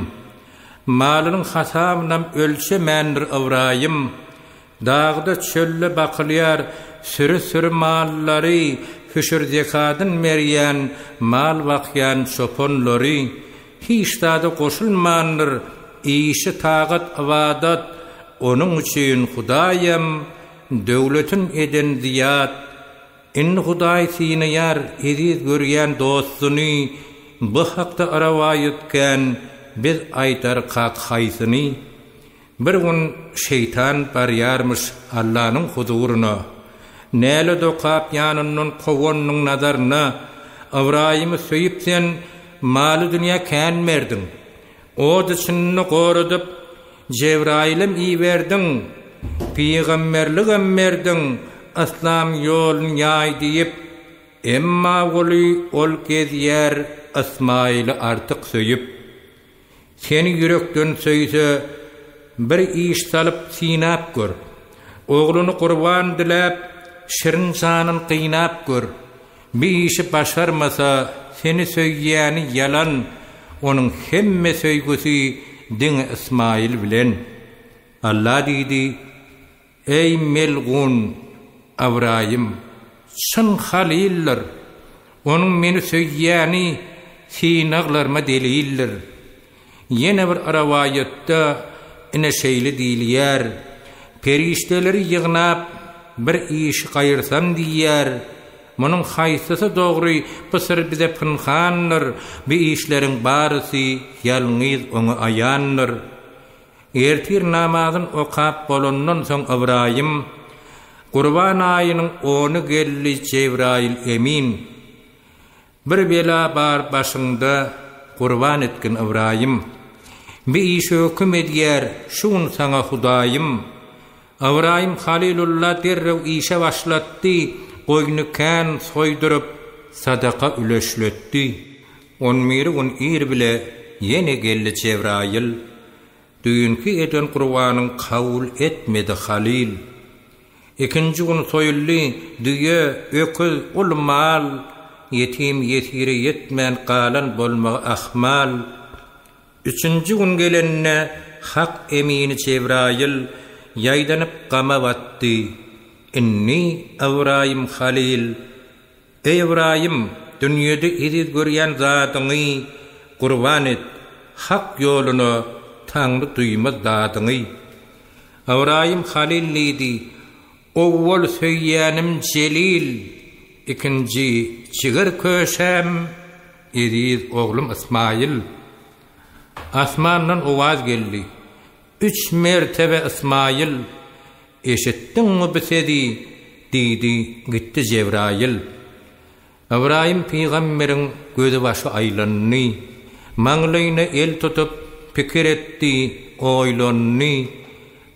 Malynyň hasamynam ölçemändir Awraýym. Dağda çölle bakılyar sürü mallary, hüşür zekadyn merýän mal bakýan çoponlary, hiç da koşulmandyr işi tagat avadat, onun üçin Hudaýam döwletin eden ziyat. In Hudaý sine ýar ediz görýän dostuny bu hakda arawaýetken biz aýtar kak haýsyny. Bir gün şeytan barýarmyş Allah'ın huzuruna. Näle dokap ýanynyň kowanyň nazaryna Ibrahimy söýüp sen maly dünýä känmerdiň. O dyşyny goradyp Cebrailem iýberdiň. Peýgamberligem merdiň. Aslam ýoluny ýaý diýip emma goly ol gezýär Ismaily artyk söýüp seni yürekden söýse bir iş salyp sinap gör. Ogluny qurban dilep şirin janyn qynap gör. Bir işi başarmasa seni söýýäni yalan, onuň hemme söýgüsi diň Ismail bilen. Allah diýdi: Ey melgun Ibrahim, şın halildir. Onuň meni söýýäni sinaglarma delildir. Ýene bir arawaýatda ine şeýle diýilýär. Perişteleri ýygnap bir iş gaýyrsam diýýär. Munyň haýsysy dogry pysır bize pynhandyr. Bu işleriň barysy ýalňyz oňa aýandyr. Ertir namazyny okap bolandan soň Ibrahim Qurban aýynyň 10 gelli Cebrail emin bir bela bar başynda qurban etkin Ibrahim. Bir iş höküm edýär, şuň saňa Hudaýym. Ibrahim Halilullah derrew işe başlatdy, goýny kän soýdurup sadaka üleşletdi. 11 gün ir bile ýene geldi Cebrail. Düýünki eden Qur'anyň kabul etmedi Halil. Ikinji gün soýuldy, düýe, öküz, ulmal, yetim yetiri yetmän galan bolmagy ahmal. Üçünji gün gelenne hak emini Cebrail ýaýdanyp gama batdy. Inni Ibrahim Halil. Ey Ibrahim, dünýede ediz görýän zatyny qurban et, hak ýoluny taňry duýmaz zatyny. Ibrahim Halil diýdi: Owwal söýýänim Celil, ikinji çygyr köşem ediz oglum Ismail. Asmandan owaz geldi. 3 mertebe Ismail. Eşitdiňmi bisedi? Diýdi, gitdi Cebrail. Ibrahim peýgamberiň gözi başy aýlandy. Maňlaýyna el tutup pikir etdi, oýlandy.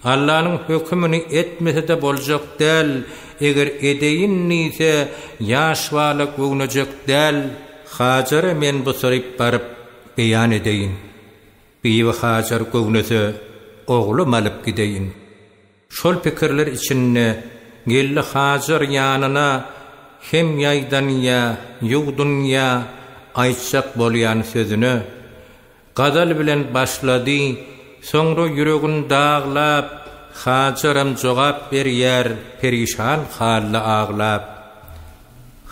Allah'ın hükmünü etmese boljak däl, eger edeýin nise ýaşwalyk göwnejek däl. Hajar men bu soryp baryp beýan edeýin. Beýi Hajar göwnese oglum alyp gideýin. Şol pikirler içinde geldi Hajar ýanyna hem ýaýdan ýa ýugdun ýa aýtjak bolýan sözüni gadal bilen başlady. Soňra yüregin dağlap, Hajaram jogap berýär, perişan halda ağlap.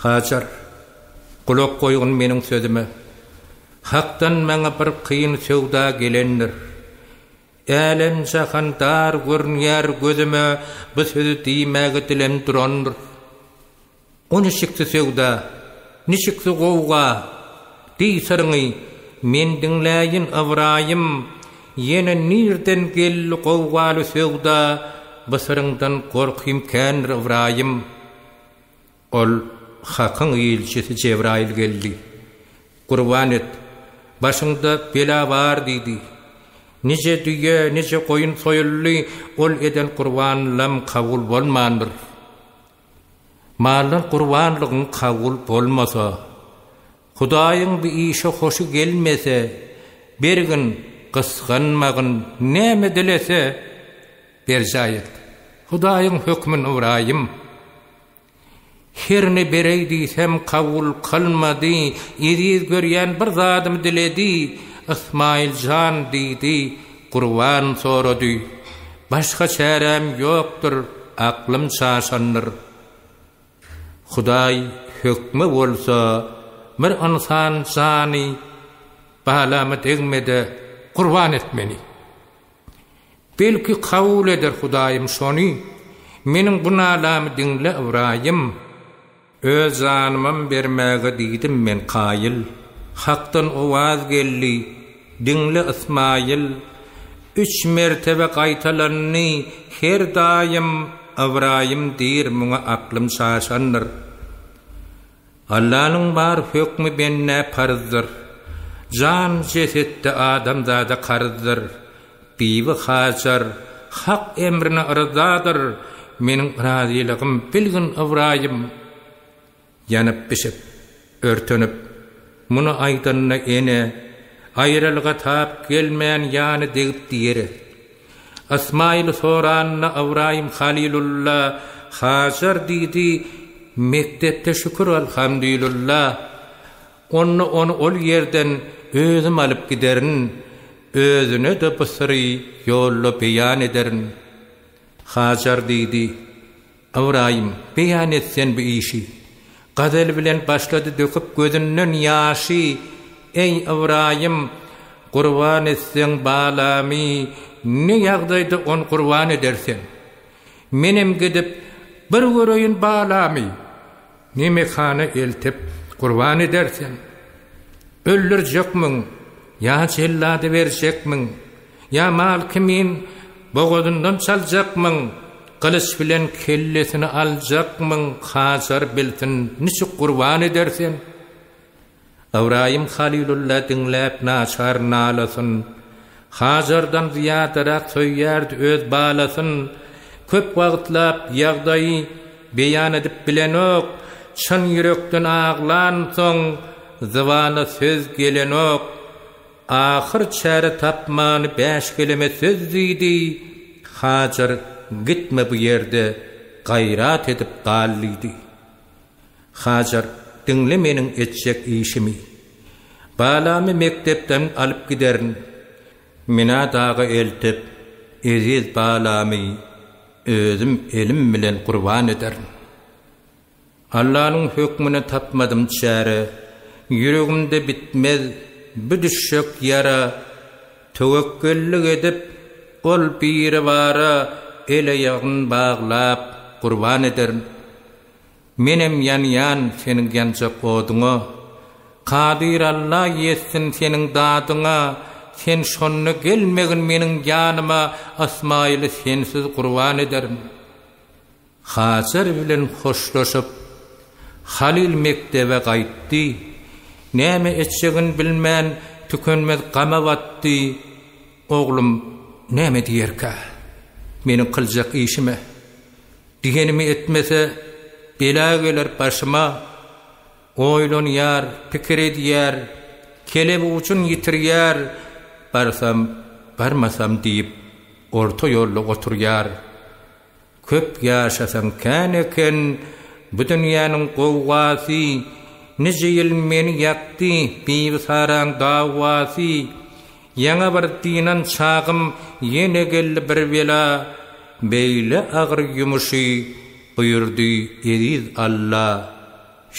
Hajar, kulak koygun meniň sözüme. Hakdan maňa bir kıyın söwda gelendir. Älen jahan dar görnýär gözüme, bu sözü diýmäge dilen durandyr. Onu şikti söwda, nişikti gowga, diýseriňi, men diňläýin Ibrahim, yine nirden gelli qowgaly söwda, basaryňdan gorkym kändir Ibrahim. Ol hakyň elçisi Cebrail geldi. Qurban et, başyňda bela bar diýdi. Nice düýe, nice koyun soýully, ol eden qurbanlam kabul bolmandyr. Maldan qurbanlygyň kabul bolmasa, Hudaýyň bir işe hoşy gelmese, bergin kıskanmagın näme dilese berjayet. Hudaýyň hökmüni Ibrahim. Herni berey diýsem kabul kılmady, ediz görýän bir zadymy diledi. Ismail jan diýdi, qurban sorady. başga çärem ýokdur, aklym şaşandyr. Hudaý hökmü bolsa, bir insan jany balamy tegmede qurban etmeli. Belki kabul eder Hudaýym şony. Meniň günahlarymı dinle Ibrahim. Öz janymam bermäge diýdim men qaýyl. Hakdan owaz geldi, dinle İsmail. 3 mertebe gaýtalanny her daýym Ibrahim diýir, muňa aklym şaşandyr. Allah'ın bar hükmü benne parzdır. Can cesetde adam zada karzdır. Bibi hacar, hak emrine ırzadır. Menin raziliğim bilgin Ibrahim. Yanıp pişip, örtünüp, munu aydanına ene, ayrılığa tap gelmeyen yani deyip diyeri. İsmail soranna Ibrahim Halilullah hacar didi, mektepte şükür elhamdülillah. Onu ol yerden özüm alıp giderin, özüne de bısırı yollu beyan ederin. Hacar dedi, Ibrahim beyan etsen bir işi. Gazel bilen başladı döküp gözünden yaşı. Ey Ibrahim, kurban etsen balami, ne yağdaydı on kurban edersen. Menem gidip bir görüyün balami, ne mekana eltip kurban edersen. Öldürecekmin, ya celladı verecekmin, ya mal kimin boğazından çalacakmin, kılıç bilen kellesini alacakmin, hacar bilsin, niçin kurban edersen. Ibrahim Halilullah dinlep naçar nalasın, hacardan ziyadarak söyyerdi öz balasın, köp wagtlap ýagdaýy beýan edip bilenok, çyn ýürekden ağlan soň zywany söz gelenok, ahir çäre tapmany 5 kelime söz diýdi. Hajar gitme bu ýerde gaýrat edip gallydy. Hajar dinle meniň etjek işimi. Balamy mektepden alyp giderin. Mena daga eltip eziz balamy özüm elim bilen kurban ederim. Allah'ın hükmüne tapmadım çare, yüreğimde bitmez bir düşük yara, tevekküllük edip ol bir vara, ele yağın bağlap kurban ederim. Menem yan senin yancak oduna, Kadir Allah yetsin senin dadına, sen şonnu gelmegin menin yanıma, İsmail'i sensiz kurban ederim. Hacar bilen hoşlaşıp, Halil mektebe gaýtdy. Näme etjegin bilmän tükenmez gama batdy. Oglum näme diýerkä? Meniň kıljak işime. Digenimi etmese bela geler başyma. Oýlanýar, pikir edýär, kelep uçun ýitirýär. Barsam, barmasam diýip orta ýolda oturýar. Köp ýaşasam käneken bu dünýäniň gowgasy, nice ýyl meni ýakdy, bir saran dawasy. Ýa bir dinan çağım ýene geldi bir bela, beýle agyr ýumuşy buyurdy eriz Allah.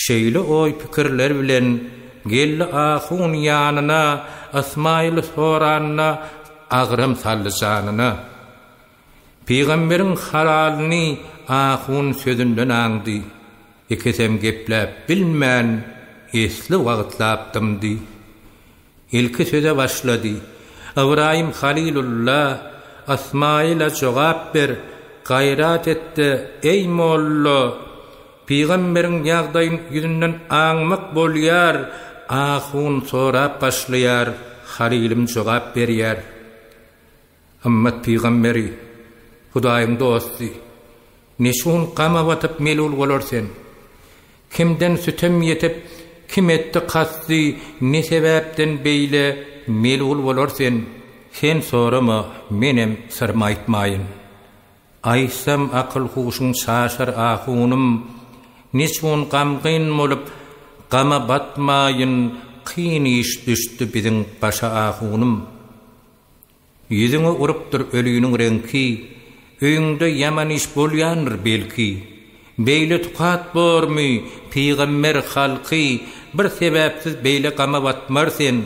Şeýle oý pikirler bilen geldi ahun ýanyna, İsmail soranna agyram saldy janyna. Peygamberiň halalyny ahun sözünden aňdy. Ikisem gepläp bilmän esli wagtlapdymdy. İlki söze başlady. Ibrahim Halilullah İsmail'e jogap ber, gaýrat etdi. Ey molla, Peygamberiň ýagdaýyn ýüzünden aňmak bolýar. Ahun sorap başlaýar. Halilim jogap berýär. Ammat Peygamberi, Hudaýyň dosty, neşun gama batyp melul bolarsen, kimden sütem yetip, kim etdi kasdy, ne sebäpden beýle melul bolarsen, sen sorama, menem sırma aýtmaýyn. Aýsam akyl huşuň şaşar ahunum, neşun gamgyn bolup, gama batmaýyn, kyn iş düşdi biziň başa ahunum. Yüzüňe urupdyr ölüýüniň reňki, öňde yaman iş bolýandyr belki. Beýle tukat bormy, peýgamber halky bir sebäpsiz beýle gama batmarsen.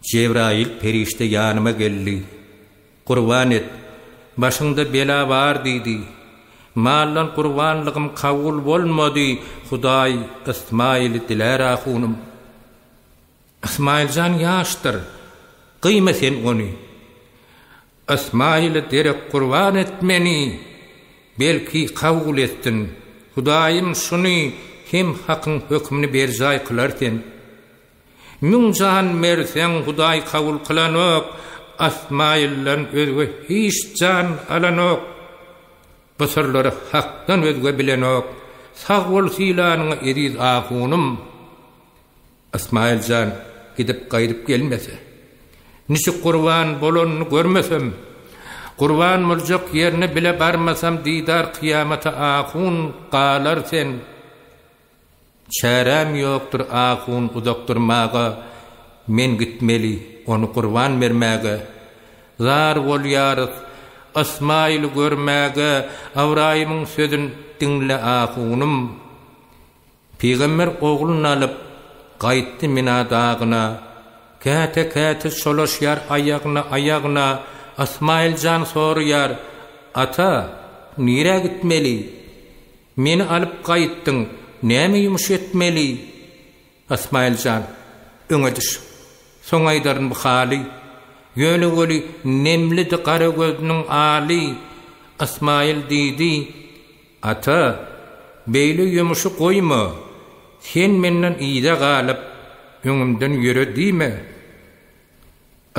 Cebrail perişte ýanyma geldi. Qurban et, başyňda bela bar diýdi. Mallan qurbanlygym kabul bolmady. Hudaý İsmail'i diler ahunum. İsmailjan ýaşdyr. Gıyma sen onu. İsmail'i derek qurban etmeni. Belki kabul ettin. Hudaýym şunu hem hakyň hökmüni berjay kılarken. Müň jan mersen Hudaý kabul kılanok. İsmail'den özge hiç jan alanok. Basarları hakdan özge bilenok. Sağ bol silanyňa eriz ahunum. İsmailjan gidip gaýdyp gelmese. Nişi qurban bolanyny görmesem, qurban boljak ýerine bile barmasam diýdar kıyamata ahun galar sen. Çärem ýokdur ahun uzakdurmaga, men gitmeli onu qurban bermäge. Zar bolýarys İsmail'i görmäge, Awraýymyň sözün dinle ahunum. Peýgamber ogluny alyp gaýtdy mina dagyna. Käte şolaşýar aýagyna İsmailjan sorýar. Ata, nire gitmeli? Meni alyp gaýtdyň, näme ýumuş etmeli? İsmailjan öňe düş. Soňaýdaryn buhali, ýöne goli nemlidi gara gözüniň ali. İsmail diýdi, ata, beýle ýumuşy goýma. Sen menden ýyda galyp öňümden ýöre diýme.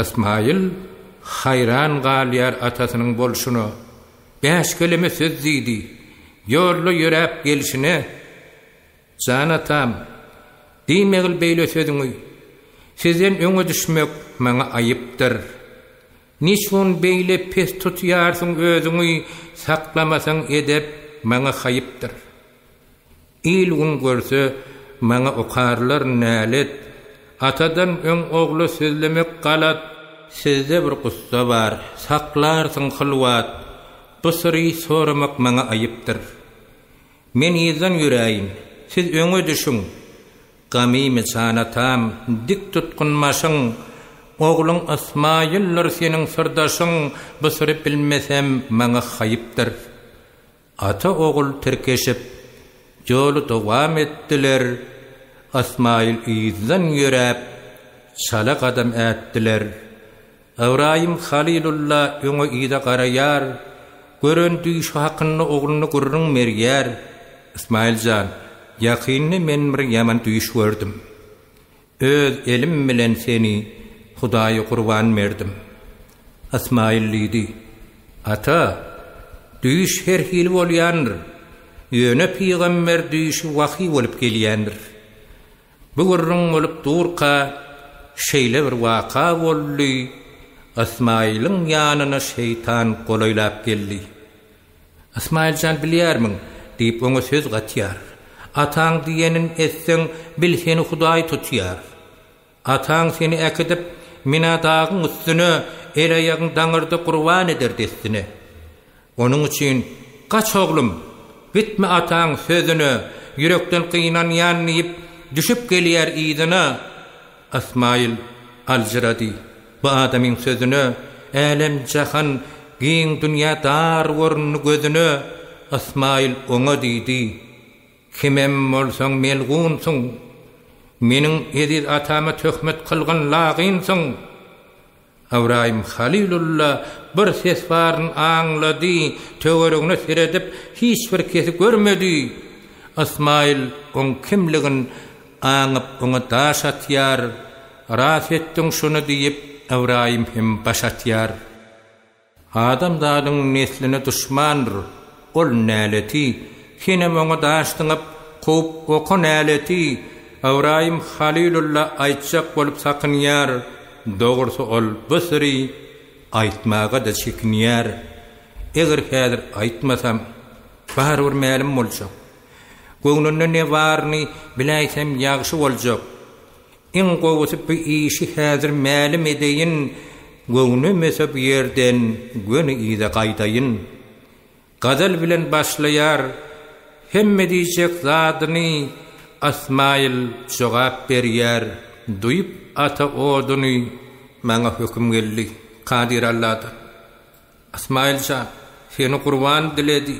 İsmail hayran galýar atasynyň bolşuny. 5 kelime söz diýdi. Ýorly ýörep gelişine. Jan atam, diýmegil beýle sözüňi. Sizden öňe düşmek maňa aýypdyr. Niçin beýle pes tutýarsyň özüňi, saklamasaň edep maňa haýypdyr. İlgün görse maňa okarlar nälet. Atadan öň ogly sözlemek galat. Sizde bir gussa bar, saklarsyň hylwat. Bu syry soramak maňa aýypdyr. Men ýyzan ýüräýin, siz öňe düşüň. Gamimy sanatam, dik tutkunmaşyň. Ogluň Ismail'ler seniň sırdaşyň, bu syry bilmesem maňa haýypdyr. Ata ogul terkeşip ýolu dowam etdiler. İsmail ýyzan ýörep çala gadam ätdiler. Awraýym Halilullah öňe ýyda garaýar. Göründü şu hakyny ogluny gurrun merýär. İsmailjan, ýakynny men bir ýaman düýüş gördüm. Öz elim bilen seni Hudaýa qurban berdim. İsmail diýdi, ata, düýüş her hil bolýandyr. Ýöne peýgamber düýüşi wahy bolup gelýändir. Bu gurrun bolup durka şeýle bir waka boldy. İsmail'in ýanyna şeytan golaýlap geldi. İsmailjan bilýärmiň diýip oňa söz gatýar. Ataň diýenin etseň bil seni Hudaý tutýar. Ataň seni äkidip mina dagyň üstüne ereýäň daňyrda qurban eder desdine. Onuň üçin kaç oglum, gitme ataň sözüne, yürekden kıynan ýanyp düşüp gelýär ýydyna. İsmail aljyrady. Bu adamyň sözüne, elem jahan giň dünýä dar görünni gözüne. İsmail oňa diýdi, kimem bolsaň melgunsyň, meniň ediz atama töhmet kılgan lagynsyň. Awraýym Halilullah bir ses baryn aňlady, töweregine seredip hiç bir kesi görmedi. İsmail oň kimligin aňyp oňa daş atýar. Ras etdiň şunu diýip Awraýym hem baş atýar. Adamdaryň nesline düşmandyr. Ol näleti, hinem oňa daşdyňyp kop oku näleti. Awraýym Halilullah aýtjak bolup sakynýar. Dogrusu ol bu syry aýtmaga da çekinýär. Eger häzir aýtmasam, barbyr mälim boljak. Göňlünde ne barny biläýsem ýagşy boljak. İn gowusyp bu işi häzir mälim edeýin, Göwnü mesep yerden göni ide gaýdaýyn. Gazal bilen başlaýar, hemme diýjek zadyny Asmail jogap berýär. Duýup ata oduny maňa höküm geldi. Kadir Allah'dan. Asmailja seni kurban diledi.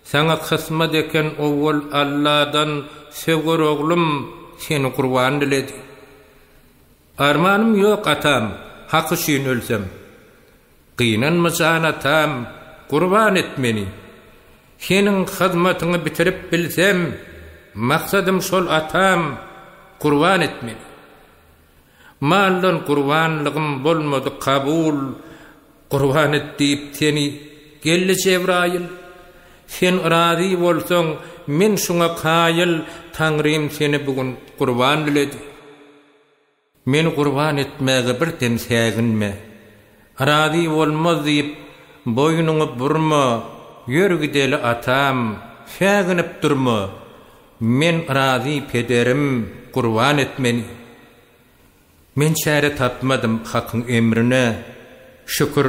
Sana kısmet eken oğul Allah'dan sevgor oğlum seni kurban diledi. Armanım yok atam, hakkı şiin ölsem. Kıynanmasan atam, kurban et meni. Senin hizmetini bitirip bilsem, maksadım şol atam, kurban et meni. Maldan kurbanlığım bolmadı kabul, kurban et deyip seni gelli Cebrail. Sen radi bolsoň men şuňa kaýyl Tanrym seni bugün kurban diledi. Men kurban etmäge bir temsäginme. Radi bolmaz diýip boýnuňy burma, ýörgideli atam, säginip durma. Men radi pederim kurban etmeni. Men çäre tapmadım hakyň emrine. Şükür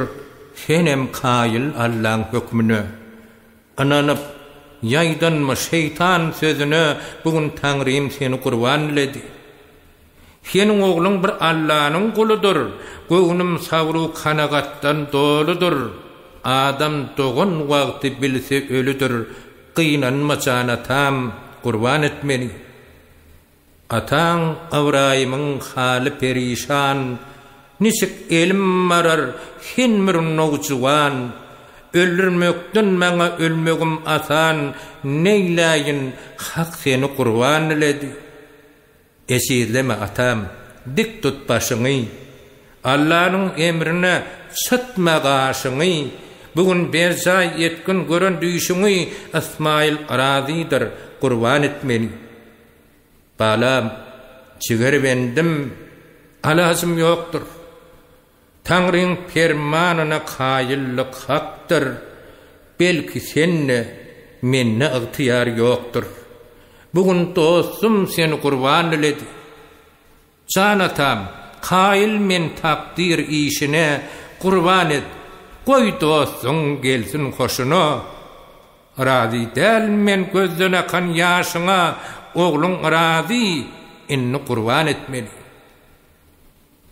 senem kaýyl Allah'ın hökmüne. Ananıp ýaýdanma şeytan sözüne bugün Tanrym seni kurban diledi. Senin oğlun bir Allah'ın kuludur. Göwnüm sabru kanagatdan doludur. Adam doğun wagty bilse ölüdür. Kıynanmasan atam, kurban etmeni. Ataň Awraýymyň haly perişan, nisik elim marar, hin mürnogjuwan. Öldürmekden maňa ölmegim asan, neýläýin hak seni kurban diledi. Esirleme atam, dik tut başyňy. Allah'ın emrine sıtma gaşyňy. Bugün berjay etkin gören düýşüňi Asmail arazidir, kurban etmeni. Balam, çiger bendim, alazım yoktur. Tanrıň fermanyna kaýyllyk hakdyr. Belki senne, menne ygtyýar yoktur. Bugün dostum seni kurban diledi. Janatam, kaýyl men takdir işine kurban et. Goý dostum gelsin hoşuna. Razi del men gözden akan ýaşyňa, oğlun razi, inni kurban etmeli.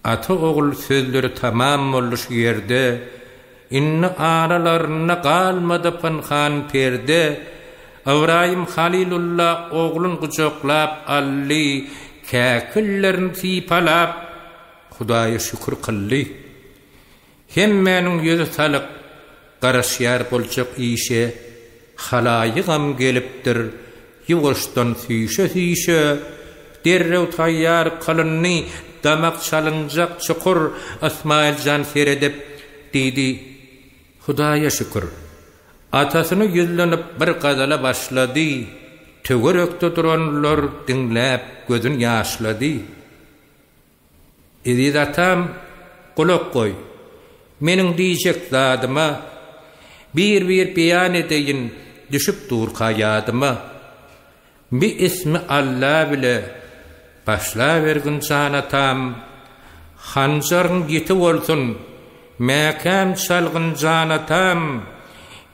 Ata oğul sözleri tamam oluş yerde, inni aralarına kalmadı panhan perde. Awraýym Halilullah oğlun kucaklap alli, käkillerini sipalap, Hudaýa şükür kılli. Hemmäniň ýüzi salyk, garaşýar boljak işe, halaýygam gelipdir, ýuwuşdan süýşe, derrew taýýar kılynny, damak çalınjak çukur Asmailjan seredip diýdi. Hudaýa şükür. Atasyny ýüzlenip bir gazala başlady. Töwerekde duranlar dinläp gözün ýaşlady. Idi atam kulak goý. Meniň diýjek zadyma bir beýan edeýin, düşüp dur kaýadyma. Bir ismi Allah bile başla vergin janatam. Hanjaryň ýeti bolsun, mäkan çalgyn janatam.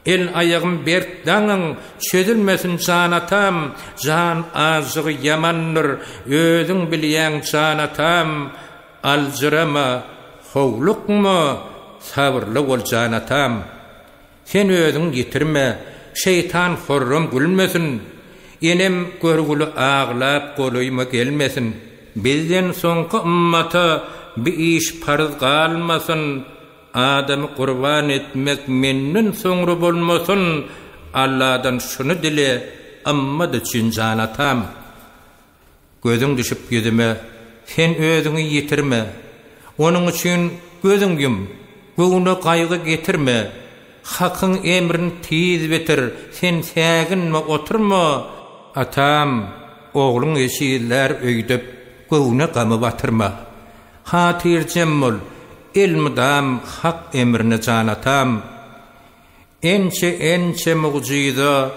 El ayağım bertdaňyň çözülmesin janatam. Jan azygy ýamandyr, özüň bilýän janatam. Aljyrama, howlukma, sabırlı bol janatam. Sen özüň ýetirme, şeytan horram gülmesin. Enem görgülü ağlap goýma gelmesin. Bizden soňky ummata bir iş farz galmasyn. Adamy kurban etmek menden soňra bolmasyn. Allah'dan şunu dile, amma da çyn janatam. Gözüň düşüp ýüzüme, sen özüňi ýetirme. Onuň üçin gözüň yum, göwüne gaýgy getirme. Hakyň emrini tiz betir, sen säginme, oturma. Atam, oğlun eşiýler öýdüp, göwüne gamy batyrma. Hatirjem bol, ilmidam hak emrini janatam. Ençe muciza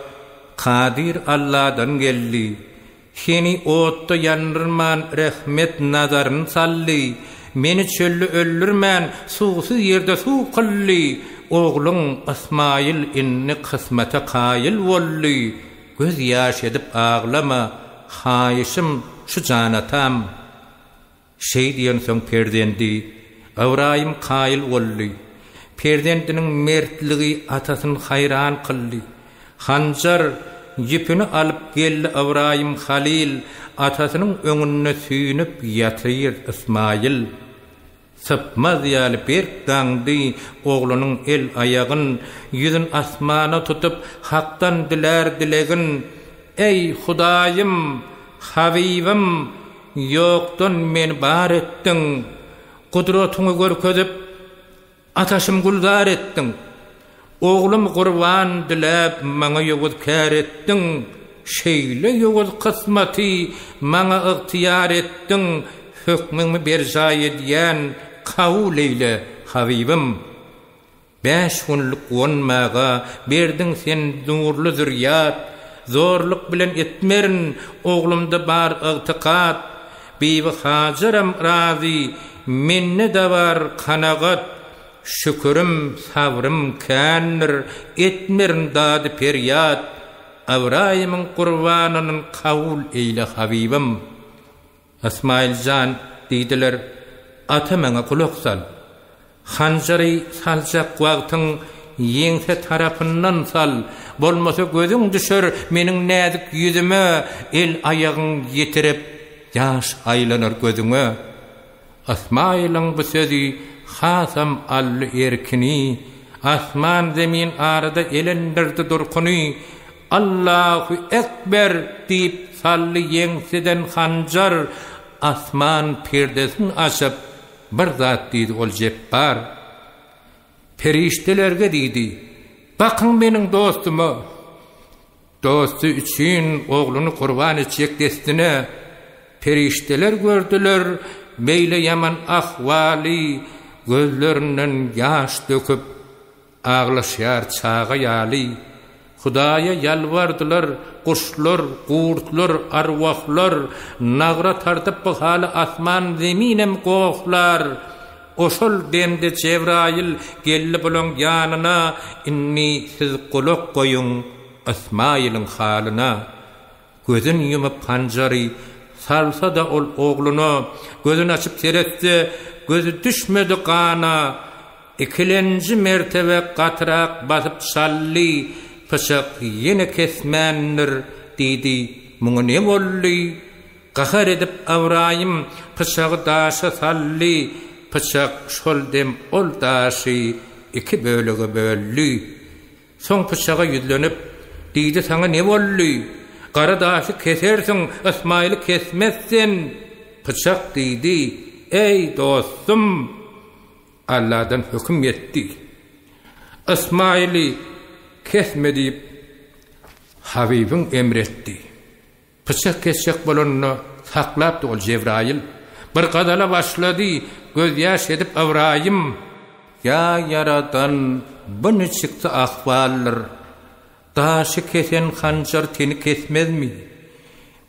Kadir Allah'dan geldi. Seni otda yanırman rahmet nazarın salli. meni çöllü öldürmän, suwsuz ýerde suw kılly. Oğlun Ismail inni kısmete kayil bolly. Göz ýaş edip ağlama, haýyşym şu janatam. Şey diýen soň perdendi, Awraýym kayil bolly. Perdendiniň mertligi atasyny hayran kıldy. Hanjar ýipini alyp geldi Awraýym Halil, atasynyň öňüne süýnüp ýatyr Ismail. Sapmaz ýaly bir gaňdy oğlunyň el ayagyn, ýüzün asmana tutup hakdan diler dilegin. Ey Hudaýym, Habibim, ýokdan meni bar etdiň. Kudratyňy görkezip ataşym guldar etdiň. Oğlum gurban dilep maňa ýoguz kär etdiň. Şeýle ýoguz kysmaty maňa ygtyýar etdiň. Hükmüňi berjay edýän kabul eyle Habibim. 5 günlük wonmaga berdiň sen nurly zürriyat. Zorluk bilen etmerin oğlumda bar ygtykat. Bibi Hajaram razy, minne de bar kanagat. Şükürüm, sabrım känir, etmerin dady peryat. Awraýymyň gurbanynyň kabul eyle Habibim. Ismail jan diýdiler, ata maňa kulak sal. Hanjary saljak wagtyň ýeňse tarapyndan sal. Bolmasa gözüň düşer meniň näzik ýüzüme, el aýagyň ýetirip ýaş aýlanar gözüňe. Ismailyň bu sözi hasam al erkini, asman zemin arada elendirdi durkuny. Allahu ekber diýip sally ýeňsiden hanjar, asman perdesini açyp bir zat diýdi ol jebbar. Periştelerge diýdi, bakyň meniň dostuma. Dostu üçin oğluny kurban etjek destine. Perişteler gördüler, beýle yaman ahwali, gözlerinden ýaş döküp ağlaşýar çağa ýaly. Hudaýa yalvardylar, kuşlar, gurtlar, arwahlar, nagra tartyp bu haly asman zeminem gowlar. Oşol demde Cebrail geldi bolan ýanyna, inni siz kulak goýuň Ismail'in halyna. Gözün yumup panjary salsa da ol oğluna, gözünü açıp seretdi, gözü düşmedi kana. İkilenci mertebe gatyrak basyp sally, pışak yine kesmändir diýdi. Muňa ne bolly? Gahar edip Awraýym pışagy daşa sally, pışak şol dem ol daşy iki bölege bölli. Soň pışaga ýüzlenip diýdi, saňa ne bolly? Gara daşy kesersiň, Ismail'i kesmezsin. Pışak diýdi, ey dostum, Allah'dan hüküm yetti. Ismail'i kesme diýip Habibim emretdi. Pışak kesecek bolanny saklapdy ol Cebrail. Bir gadala başlady, göz ýaş edip Awraýym, ya yaradan bunu çıktı ahvallar. Daşı kesen hanjar teni kesmezmi?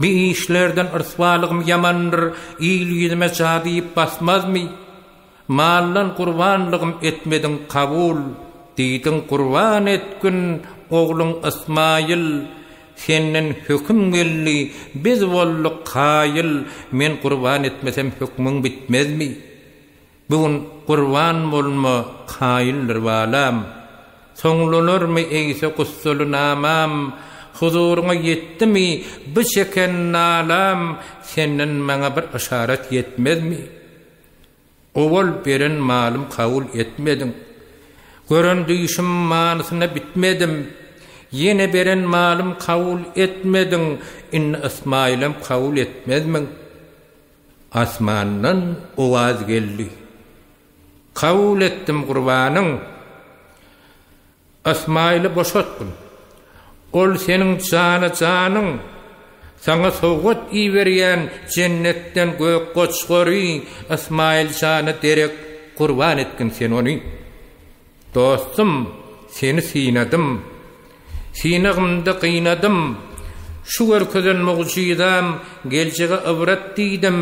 Bir işlerden ırsvalığım yamandır, iyiliğime cadiyip basmazmi? Mallan kurbanlığım etmedin kabul, diydin kurban etkün oğlun Ismail. Senin hüküm gelli, biz volluk kayil, men kurban etmesem hükmün bitmezmi? Bugün kurban bolma kayildir valam. Soňlanur mu eýse kussulu namam, huzuruna yetti mi bu çeken nalam, senden maňa bir işaret yetmezmi? Owal beren malum kabul etmedin, gören duýuşum manysyna bitmedim, yine beren malum kabul etmedin, inne Ismail'im kabul etmezmin. Asmandan owaz geldi, kabul ettim gurbanyň. Ismail'i boşatdym. Ol senin janyň, sana sowgat iýberýän cennetten gök goçgory Ismail jany derek kurban etkin sen onu. Dostum, seni sinadım, sinagymda kıynadım, şu görkezen muğjizam geljege ibret diýdim.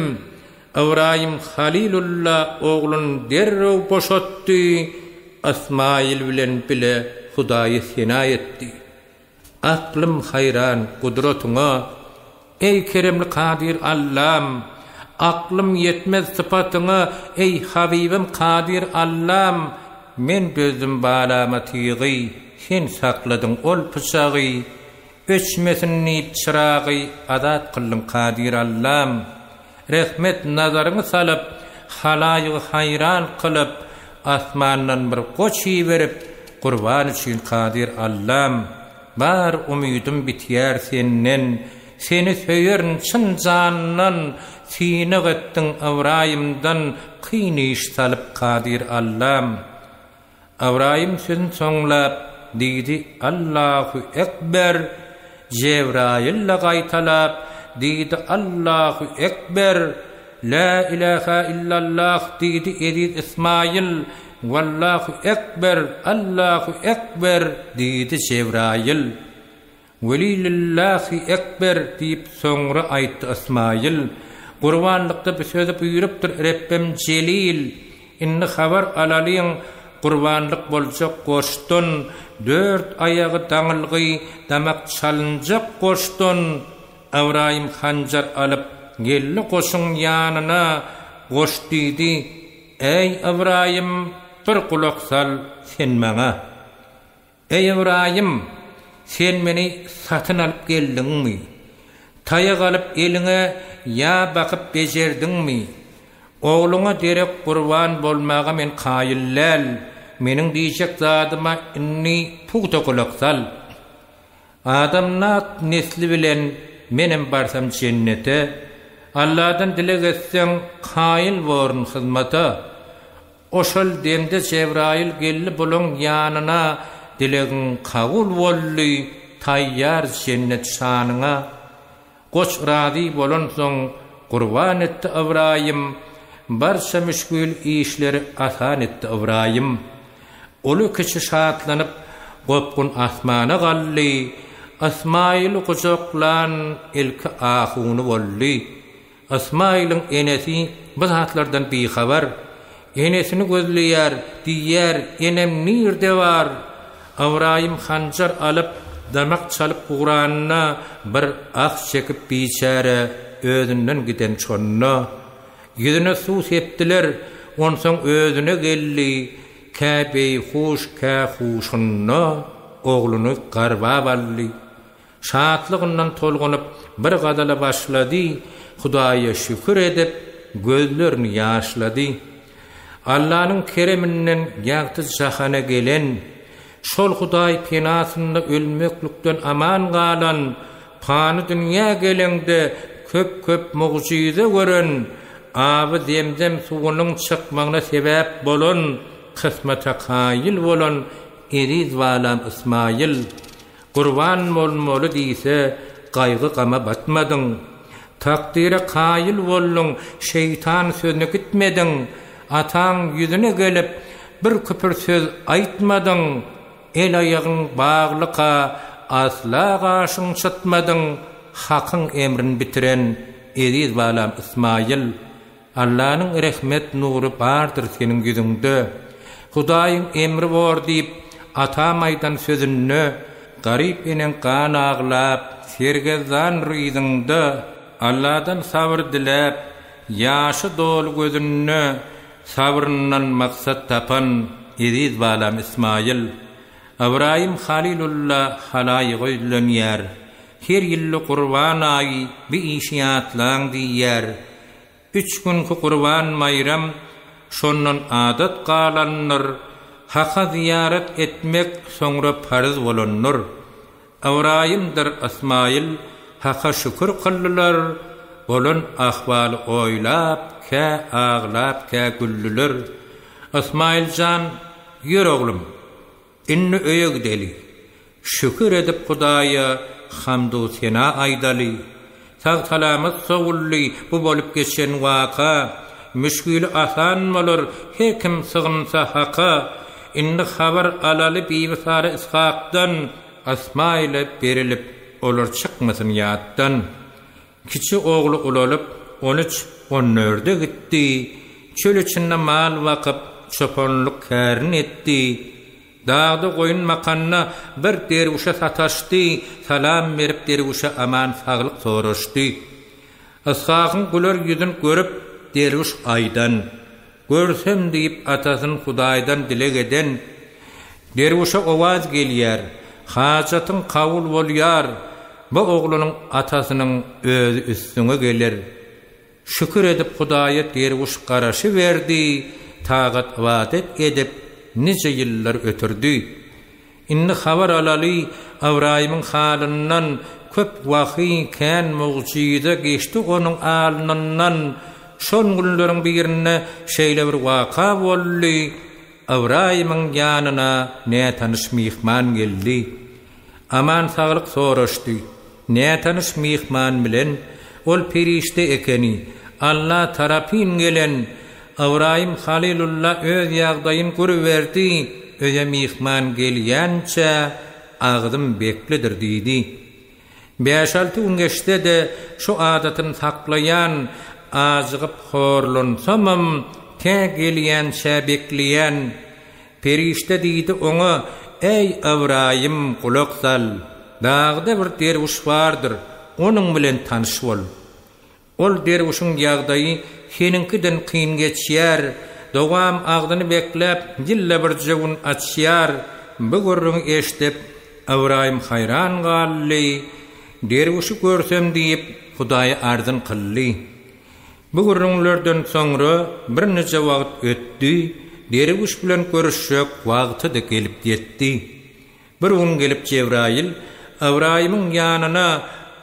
Ibrahim Halilullah oğlun derrew boşatdy. İsmail bilen bile Hudaýy sena etdi. Aklım hayran kudretine, ey keremli kadir Allah'ım, aklım yetmez sıfatyna, ey Habibim kadir Allah'ım, men gözüm balama tiği, sen sakladın ol pıçağı, öçmesin nip çırağı, adat kıllım kadir Allah'ım, rahmet nazarını salıp, halayı hayran kılıp, asmandan bir koçi verip, kurban için kadir Allah'ım, bar umyudum bitýär senden, seni söýerin çyn jandan, seni gittin Ibrahim'dan kıyniş salıp kadir Allah'ım. Ibrahim sözün soňlap diýdi Allahu Ekber, Cebrail'le gaýtalap diýdi Allahu Ekber, la ilaha illallah diýdi Edid İsmail, Wallahu Ekber, Allahu Ekber diýdi Cebrail. Velillahi Ekber diýip soňra aýtdy İsmail. Gurbanlykda bir sözi buýurypdyr Rabbim Celil. Inni habar alalyň gurbanlyk boljak goşdun, 4 ayagy daňylgy damak çalynjak goşdun. Ibrahim hanjar alyp gelli goşuň ýanyna goş diýdi. Ey Ibrahim, bir kulak sal sen maňa. Ey Ibrahim, sen meni satyn alyp geldiňmi? Taýak alyp eliňe ýa bakyp bejerdiňmi? Oğluňa derek gurban bolmaga men kaýyllal. Meniň diýjek zadyma inni puýda kulak sal. Adamnat nesli bilen menem barsam cennete, Allah'dan dilek etseň kaýyl borun hyzmata. Oşal demde Cebrail gelli bulan ýanyna, dilegin kabul boldy, taýýar cennet şanyňa. Goç rady bolan soň gurban etdi Ibrahim, barşa müşkül işleri asan etdi Ibrahim. Olu kişi şatlanyp gopgun asmana gally, İsmail kucaklan ilki ahuny boldy. İsmail'in enesi bu zatlardan bir haber. Enesini gözleýär, diýär, enem nirde var? Ibrahim hanjar alyp damak çalyp Qur'anyna bir ak çekip biçare özünden giden çonna. Ýüzüne suw sepdiler, onsoň özüne geldi. Käbey hoş kä hoşunna oğluny garba baldy. Şatlygyndan tolgunyp bir gadala başlady. Hudaýa şükür edip gözlerini ýaşlady. Allah'ın kereminden ýagty jahana gelen, şol Hudaý penasynda ölmeklükden aman galan, pany dünýä gelende köp mucize gören, abi demdem suwunyň çykmagyna sebäp bolan, kısmata kaýyl bolan Eriz walam İsmail. Gurban bolmaly diýse, gaýgy gama batmadyň. Takdire kaýyl boldun, şeytan sözüne gitmediň. Ataň ýüzüne gelip bir küpür söz aýtmadyň. El aýagyň baglyka asla gaşyň çytmadyň. Hakyň emrini bitiren Eriz walam İsmail. Allah'ın rahmet nuru bardyr senin ýüzüňde. Hudaýyň emri bor diýip atamaydan sözünü garip enen kan aglap sergezan rýyzyňda Allah'dan sabır dilep ýaşy dol gözünü sabryndan maksat tapan Eriz walam İsmail. Ibrahim Halilullah halaýygy öýlenýär. Her ýyly Qurban aýy bir işiýatlaň diýär. 3 günki Qurban mayram şondan adat galanlar. Haka ziyaret etmek sonra farz bolanlar. Ibrahimdir İsmail haka şükür kıldılar. Bolan ahvaly oýlap, kä aglap, kä güllüler. İsmail can, ýür oglum, inni öýe gideli. Şükür edip Hudaýa hamdu sena aýdaly. Sag salamat sowully bu bolup geçen waka. Müşküli asan bolar, her kim sığınsa haka. Inni habar alaly biwsara Ishaqdan İsmail'e berilip olar çykmasyn ýatdan. Kiçi oğlu ulalyp 13 14 gitti. Çöl içinde mal vakıp çopanlık kârin etti. Dağda koyun makanna bir dervişe sataştı. Salam verip dervişe aman sağlık soraştı. Ashağın güler yüzün görüp derviş aydan. Görsem deyip atasın Hudaydan dilek eden. Dervişe ovaz gelýär. Hacatın kabul bolýar. Bu oğlunun atasının özü üstüne gelir. Şükür edip Hudaýa derviş garaşı verdi. Tağat vadet edip nice yıllar ötürdü. Inni habar alaly Awraýymyň halyndan köp wahy kän mucize geçti onun alnından. Şol günleriň birine şeýle bir waka boldy. Awraýymyň ýanyna ne tanış mihman geldi. Aman sağlyk soraşdy. Ne tanış mihman bilen ol perişte ekeni Allah tarapyn gelen Awraýym Halilullah öz ýagdaýyn görüberdi. Öýe mihman gelýänçe agdym beklidir diýdi. 5-6 gün geçdi de şu adatyny saklayan azgyp horlansamam te gelýänçe bekleýän perişte diýdi oňa: "Ey Awraýym, kulak sal. Dağda bir derwiş bardyr. Onuň bilen tanyş bol. Ol derwişiň ýagdaýy seninkiden kyn geçýär. Dogam agdyny beklep dille bir jewun açýar." Bu görüň eşdip Awraýym hayran galdy. Derwişi görsem diýip Hudaýa arzyn kıldy. Bu görüňlerden soňra bir neçe wagt ötdi. Derwiş bilen görüşjek wagty da gelip ýetdi. Bir gün gelip Cebrail Awraýymyň ýanyna: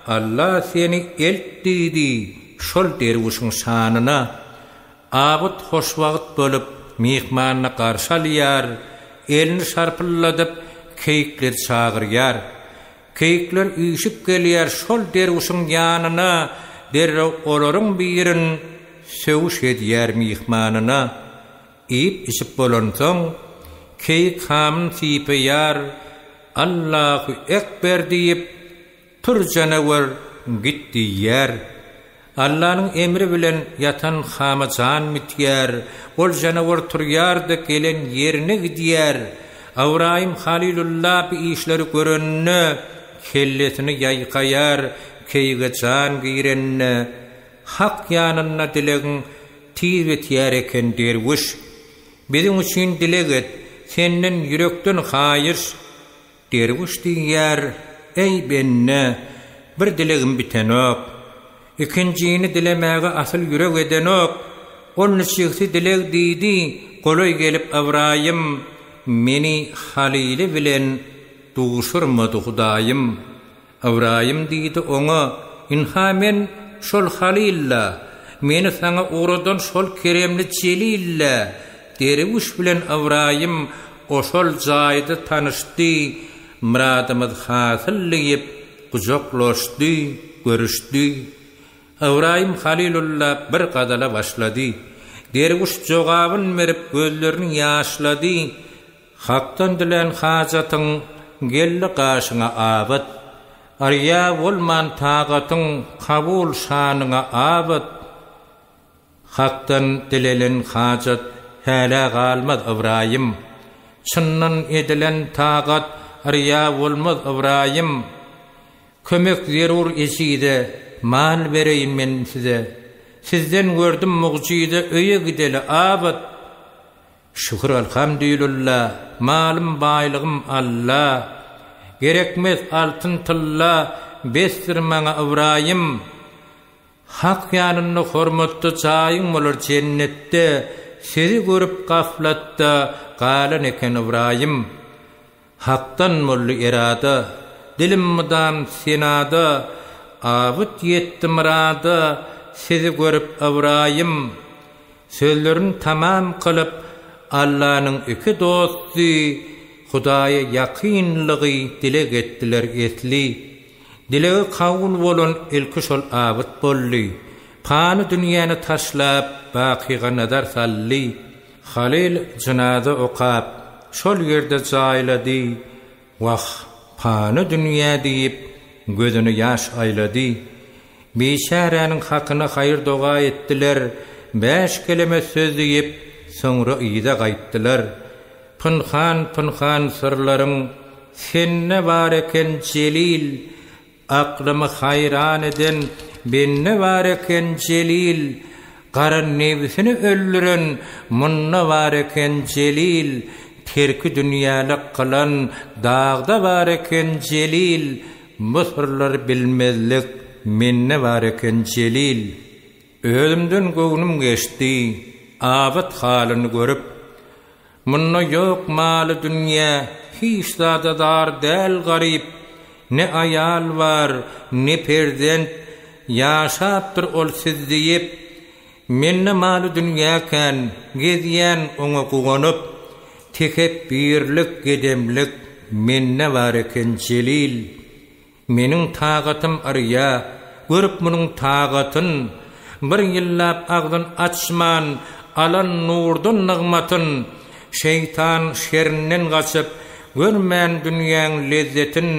"Allah seni eltdi." Şol derwişiň şanyna abut hoş wagt bolup mihmanyna garşy alýar, elini şarpylladyp keýikler çagyrýar. Keýikler üýşip gelýär şol derwişiň ýanyna, derrew olaryň birin söwüş edýär mihmanyna. Ip içip bolansoň keýik hamyn siýpýär, Allahu ekber diýip tur janawar gitdi ýer. Allah'ın emri bilen yatan hamacan mityer, ol janawar turýar da gelen yerine gidýär. Awraýym Halilullah bi işleri görenne, kellesini ýaýkaýar, keýge jan girenne, hak ýanyna dilegin tiýet ýer eken derwiş. Biziň üçin dilek et, senden yürekden haýyr. Derwiş diýär: "Ey benne, bir dilegim bitenok. İkincini dilemäge asyl yürek edenok. Onu şeýsi dilek diýdi, goloy gelip Awraýym meni Halili bilen duşurmady Hudaýym." Awraýym diýdi oňa: "Inha men şol Halilla, meni saňa uradan şol keremli çelilla." Derwiş bilen Awraýym oşol jaýda tanyşdy, muradymyz hasyl diýip gujoklaşdy, görüşdi. Awraýym Halilullah bir gadala başlady. Derwiş jogabyn berip gözlerini ýaşlady. Hakdan dilen hajatyň geldi gaşyňa abat. Arya bolman taqatyň kabul şanyňa abat. Hakdan dilelen hajat häle galmaz Awraýym. Çynnan edilen taqat arya bolmaz Awraýym. Kömek zerur eside, mal bereyim men size. Sizden gördüm mucize, öýe gideli abat. Şükür elhamdülillah, malım baýlygym Allah. Gerekmez altın tylla, bestirmeňe Awraýym. Hak ýanyny hormatly çaýyň bolar cennetde. Sizi görüp gaflatda galan eken Awraýym. Hakdan molly irada, dilim mudam senada, abut yetdi murada, sizi görüp Awraýym. Sözlerini tamam kılıp Allah'ın iki dostu Hudaýa yakynlygy dilek etdiler etli. Dilegi kabul bolan ilki şol abut boldy. Pany dünýäni taşlap bakyga nazar sally. Halil cenaza okap şol ýerde jaýlady. Wah pany dünýä diýip gözüni ýaş aýlady. Beşäräniň hakyna hayır doga etdiler. 5 kelime söz diýip soňra ýyda gaýtdylar. Pınhan sırlaryň senne bar eken celil, aklymı hayran eden benne bar eken celil, garan nebsini öldüren munna bar eken celil, terki dünýalyk kılan dağda bar eken celil, bu sırlar bilmezlik menne bar eken celil. Ölümden göwnüm geçdi, abat halyny görüp, munna yok maly dünýä, hiç zada dar däl garip, ne ayal var, ne perzent, ýaşapdyr ol siz diýip, menne maly dünýäken gezýän oňa guganyp, tekep birlik gedemlik menne bar eken celil. Meniň tagatym arya, görüp munyň tagatyn, bir ýyllap agdyn açman, alan nurdun nygmatyn, şeytan şerrinden gaçyp, görmän dünýäň lezzetin,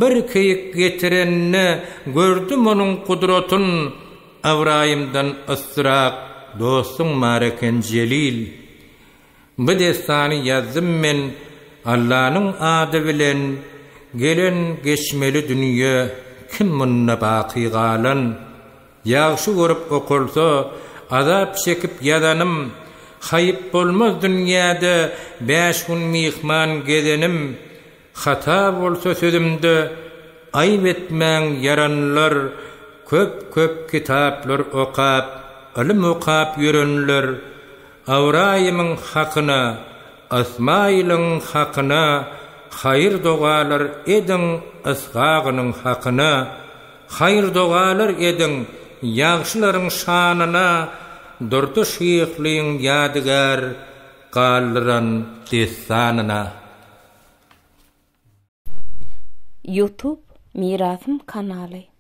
bir keyik getirenni gördüm onuň kudratyn, Awraýymdan ısrak dostum mareken celil. Bu destany ýazdym men Allahyň ady bilen, gelen geçmeli dünýä kim munna baqy galan. Ýagşy görüp okulsa, azap çekip ýadanım, hayıp bolmaz dünýäde 5 gün mihman gezenim. Hata bolsa sözümde ayıp etmäň yaranlar, köp kitaplar okap, ilim okap ýörenler. Awraýymyň hakyna, Asmaýylyň hakyna, hayır dogalar edin ısgagynyň hakyna, hayır dogalar edin ýagşylaryň şanyna, durdy şeýhliň ýadygar galdyran desanyna. YouTube Mirasym kanaly.